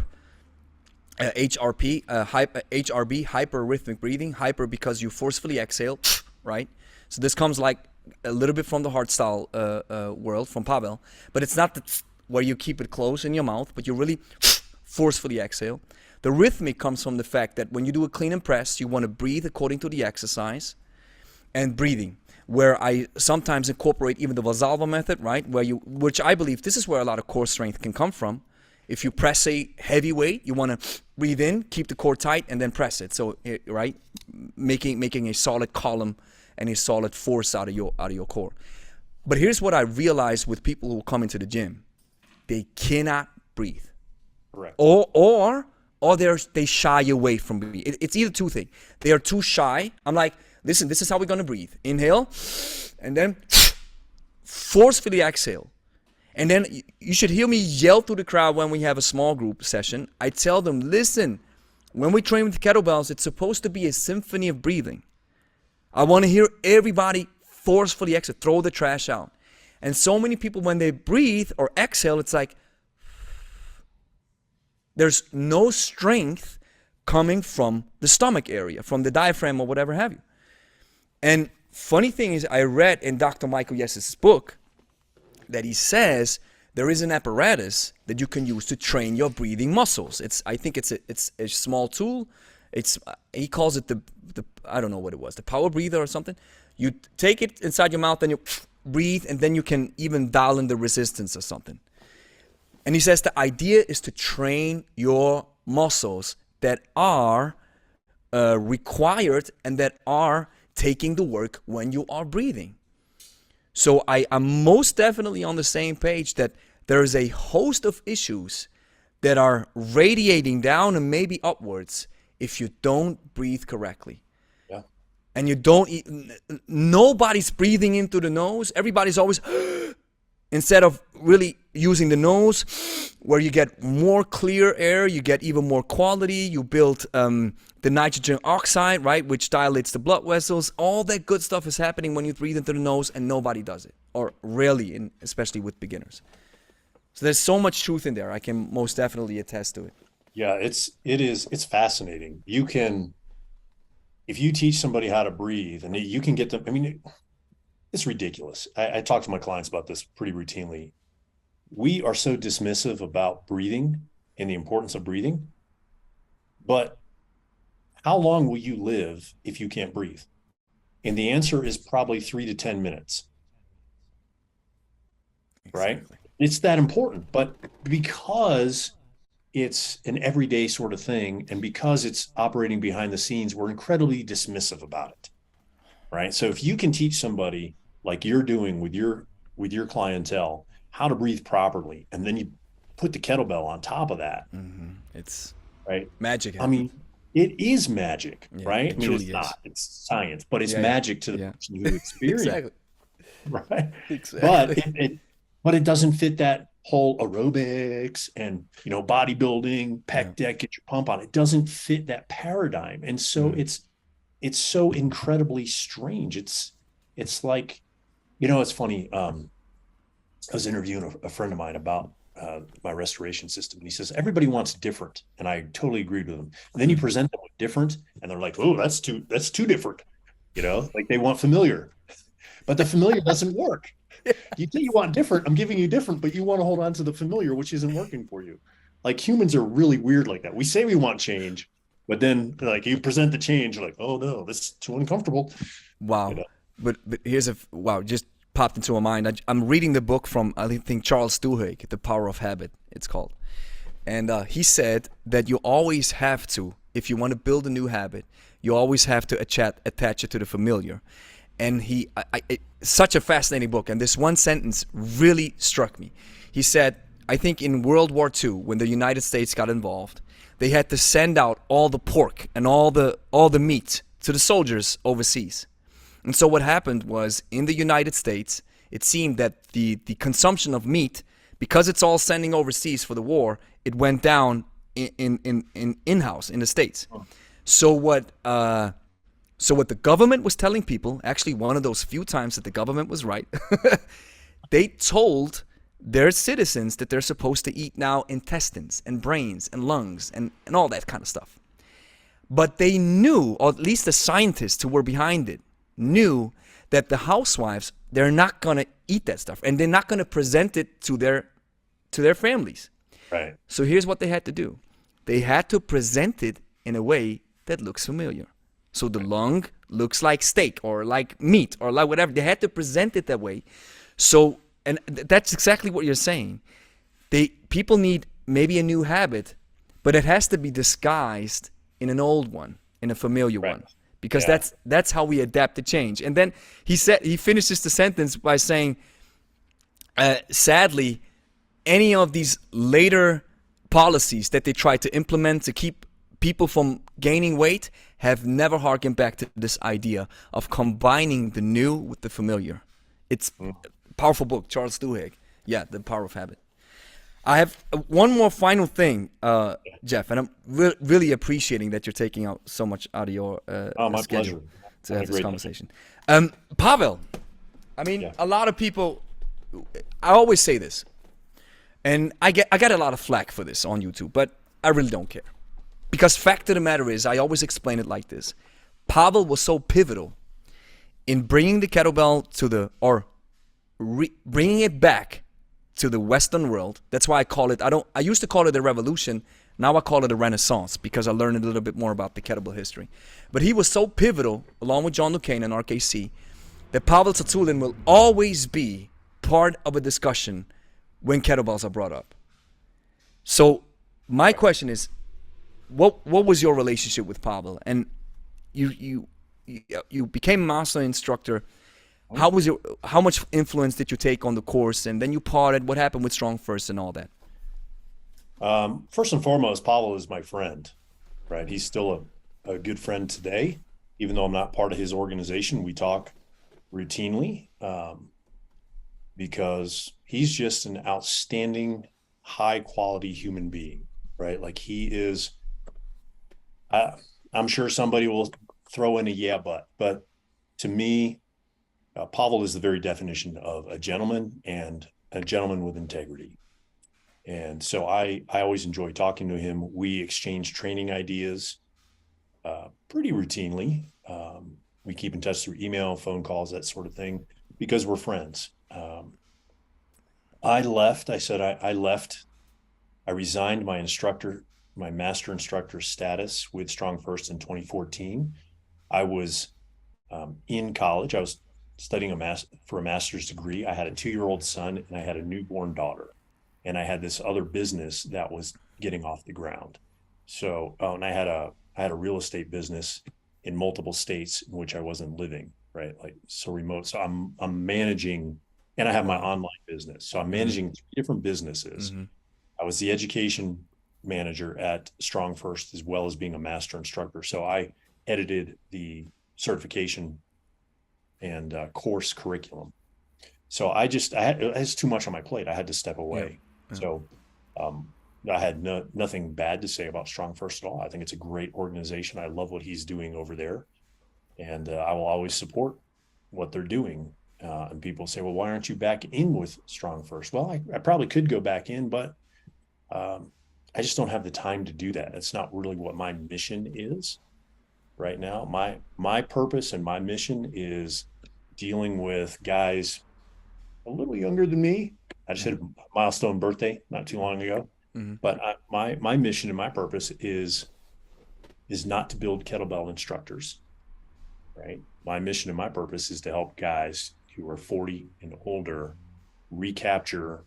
HRP, HRB, hyperrhythmic breathing. Hyper because you forcefully exhale, right? So this comes like a little bit from the hardstyle world, from Pavel, but it's not where you keep it close in your mouth, but you really forcefully exhale. The rhythmic comes from the fact that when you do a clean and press, you want to breathe according to the exercise, and breathing, where I sometimes incorporate even the Valsalva method, right? Which I believe this is where a lot of core strength can come from. If you press a heavy weight, you want to breathe in, keep the core tight, and then press it. So, right, making a solid column and a solid force out of your core. But here's what I realize with people who come into the gym: they cannot breathe. Correct. Or they shy away from breathing. It's either two things. They are too shy. I'm like, listen, this is how we're gonna breathe. Inhale, and then forcefully exhale. And then you should hear me yell through the crowd when we have a small group session. I tell them, listen, when we train with kettlebells, it's supposed to be a symphony of breathing. I want to hear everybody forcefully exhale, throw the trash out. And so many people, when they breathe or exhale, it's like there's no strength coming from the stomach area, from the diaphragm or whatever have you. And funny thing is, I read in Dr. Michael Yes's book that he says there is an apparatus that you can use to train your breathing muscles. I think it's a small tool. He calls it the I don't know what it was, the power breather or something. You take it inside your mouth, then you breathe, and then you can even dial in the resistance or something. And he says the idea is to train your muscles that are required and that are taking the work when you are breathing. So I am most definitely on the same page that there is a host of issues that are radiating down and maybe upwards if you don't breathe correctly. Yeah. And you don't nobody's breathing into the nose. Everybody's always instead of really using the nose, where you get more clear air, you get even more quality, you build the nitrogen oxide, right, which dilates the blood vessels. All that good stuff is happening when you breathe into the nose, and nobody does it, or rarely, especially with beginners. So there's so much truth in there. I can most definitely attest to it. Yeah, it's fascinating. You can, if you teach somebody how to breathe, and you can get them, I mean, it's ridiculous. I talk to my clients about this pretty routinely. We are so dismissive about breathing and the importance of breathing, but how long will you live if you can't breathe? And the answer is probably 3 to 10 minutes, right? Exactly. It's that important, but because it's an everyday sort of thing, and because it's operating behind the scenes, we're incredibly dismissive about it, right? So if you can teach somebody like you're doing with your clientele how to breathe properly, and then you put the kettlebell on top of that, it's right, magic. I mean, it is magic, right? I mean, it's is. not, it's science, but it's magic to the person who experiences exactly. Right? Exactly. But it doesn't fit that whole aerobics and, bodybuilding, pec deck, get your pump on. It doesn't fit that paradigm. And so it's so incredibly strange. It's like, it's funny. I was interviewing a friend of mine about my restoration system, and he says everybody wants different, and I totally agreed with him. And then you present them with different, and they're like, "Oh, that's too different," like they want familiar, but the familiar doesn't work. You say you want different, I'm giving you different, but you want to hold on to the familiar, which isn't working for you. Like, humans are really weird like that. We say we want change, but then like you present the change, you're like, "Oh no, this is too uncomfortable." Wow. But here's just popped into my mind. I'm reading the book from, I think, Charles Duhigg, The Power of Habit, it's called. And he said that you always have to, if you want to build a new habit, you always have to attach it to the familiar. And such a fascinating book. And this one sentence really struck me. He said, I think in World War II, when the United States got involved, they had to send out all the pork and all the meat to the soldiers overseas. And so what happened was, in the United States, it seemed that the consumption of meat, because it's all sending overseas for the war, it went down in-house in the States. So what the government was telling people, actually one of those few times that the government was right, they told their citizens that they're supposed to eat now intestines and brains and lungs and all that kind of stuff. But they knew, or at least the scientists who were behind it, knew that the housewives, they're not going to eat that stuff, and they're not going to present it to their families. Right. So here's what they had to do. They had to present it in a way that looks familiar. So the lung looks like steak or like meat or like whatever. They had to present it that way. So, and that's exactly what you're saying. People need maybe a new habit, but it has to be disguised in an old one, in a familiar one. Because that's how we adapt to change. And then he finishes the sentence by saying, sadly, any of these later policies that they try to implement to keep people from gaining weight have never harkened back to this idea of combining the new with the familiar. It's powerful book, Charles Duhigg. Yeah, The Power of Habit. I have one more final thing, Geoff, and I'm really appreciating that you're taking out so much out of your My schedule pleasure. to Have have a this great conversation. Pavel, I mean, Yeah. a lot of people, I always say this, and I got a lot of flack for this on YouTube, but I really don't care. Because fact of the matter is, I always explain it like this. Pavel was so pivotal in bringing the kettlebell bringing it back to the Western world. That's why I call it, I used to call it a revolution. Now I call it a renaissance because I learned a little bit more about the kettlebell history. But he was so pivotal, along with John Lucain and RKC, that Pavel Tsatsouline will always be part of a discussion when kettlebells are brought up. So my question is, what was your relationship with Pavel? And you became a master instructor. How much influence did you take on the course? And then you parted. What happened with Strong First and all that? First and foremost, Pavel is my friend, right? He's still a good friend today, even though I'm not part of his organization. We talk routinely because he's just an outstanding, high quality human being, right? Like he is, I'm sure somebody will throw in a yeah, but to me, Pavel is the very definition of a gentleman and a gentleman with integrity. And so I always enjoy talking to him. We exchange training ideas pretty routinely. We keep in touch through email, phone calls, that sort of thing, because we're friends. I left. I resigned my master instructor status with Strong First in 2014. I was in college. I was studying for a master's degree. I had a 2-year-old son and I had a newborn daughter. And I had this other business that was getting off the ground. So, and I had a real estate business in multiple states in which I wasn't living, right? Like so remote. So I'm managing, and I have my online business. So I'm managing 3 different businesses. Mm-hmm. I was the education manager at Strong First, as well as being a master instructor. So I edited the certification and course curriculum. So it was too much on my plate. I had to step away. Yeah. So I had nothing bad to say about Strong First at all. I think it's a great organization. I love what he's doing over there. And I will always support what they're doing. And people say, well, why aren't you back in with Strong First? Well, I probably could go back in, but I just don't have the time to do that. That's not really what my mission is right now. My purpose and my mission is dealing with guys a little younger than me. I just hit a milestone birthday not too long ago. Mm-hmm. But my mission and my purpose is not to build kettlebell instructors, right? My mission and my purpose is to help guys who are 40 and older recapture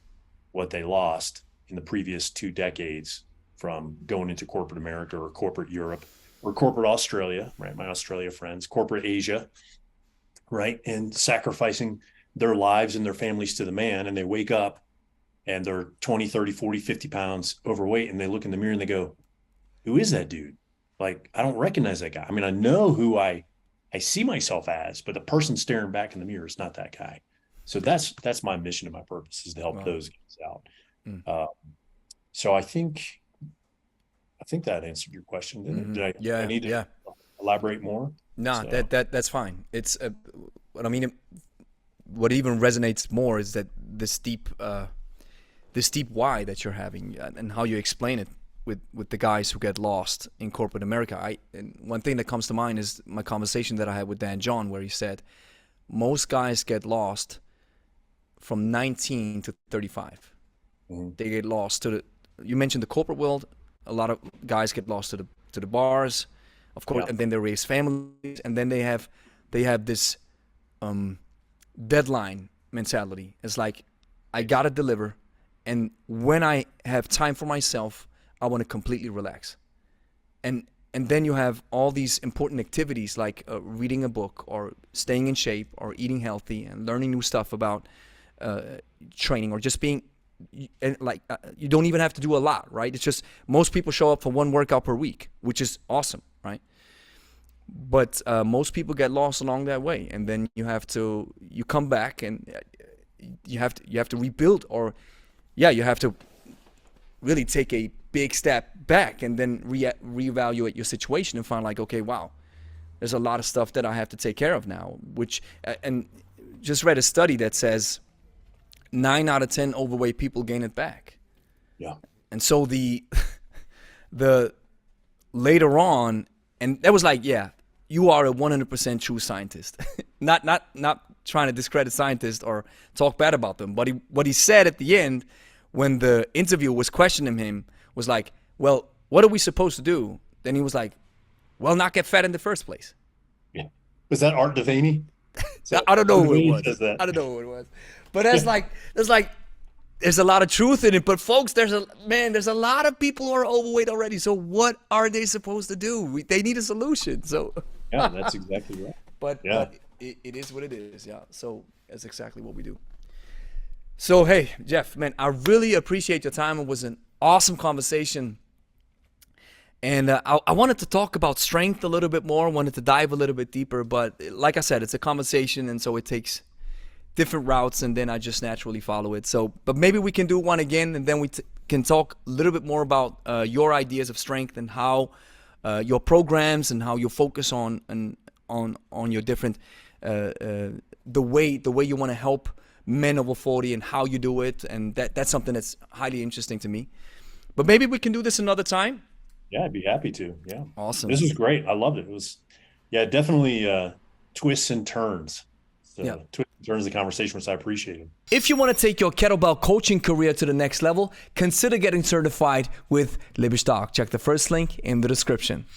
what they lost in the previous 2 decades from going into corporate America or corporate Europe or corporate Australia, right? My Australia friends, corporate Asia, right? And sacrificing their lives and their families to the man, and they wake up and they're 20, 30, 40, 50 pounds overweight, and they look in the mirror and they go, who is that dude? Like, I don't recognize that guy. I mean, I know who I see myself as, but the person staring back in the mirror is not that guy. So that's my mission and my purpose, is to help those guys out. So I think that answered your question. Did I? Yeah. I need to elaborate more? No, so. That's fine. It's what I mean. What even resonates more is that the steep why that you're having and how you explain it with the guys who get lost in corporate America. And one thing that comes to mind is my conversation that I had with Dan John, where he said most guys get lost from 19 to 35. Mm-hmm. They get lost you mentioned the corporate world. A lot of guys get lost to the bars, of course, and then they raise families, and then they have this deadline mentality. It's like, I gotta deliver, and when I have time for myself, I want to completely relax. And then you have all these important activities like reading a book or staying in shape or eating healthy and learning new stuff about training or just being. And you don't even have to do a lot, right? It's just most people show up for 1 workout per week, which is awesome, right? But most people get lost along that way, and then you come back, and you have to rebuild, or you have to really take a big step back and then reevaluate your situation and find like, okay, wow, there's a lot of stuff that I have to take care of now, and just read a study that says 9 out of 10 overweight people gain it back. Yeah. And so the later on, and that was like, yeah, you are a 100% true scientist. not trying to discredit scientists or talk bad about them, but what he said at the end when the interviewer was questioning him was like, well, what are we supposed to do? Then he was like, well, not get fat in the first place. Yeah. Was that Art Devaney? I don't know who it was. was. I don't know who it was. But there's a lot of truth in it. But folks, there's a lot of people who are overweight already. So what are they supposed to do? They need a solution. So yeah, that's exactly right. But it is what it is. Yeah. So that's exactly what we do. So hey, Geoff, man, I really appreciate your time. It was an awesome conversation. And I wanted to talk about strength a little bit more, wanted to dive a little bit deeper, but like I said, it's a conversation, and so it takes different routes, and then I just naturally follow it. So, but maybe we can do one again, and then we can talk a little bit more about your ideas of strength and how your programs and how you focus on your different the way you want to help men over 40 and how you do it, and that's something that's highly interesting to me. But maybe we can do this another time. Yeah, I'd be happy to. Yeah. Awesome. This was great. I loved it. It was, definitely twists and turns. So twists and turns of the conversation, which I appreciated. If you want to take your kettlebell coaching career to the next level, consider getting certified with Newbert. Check the first link in the description.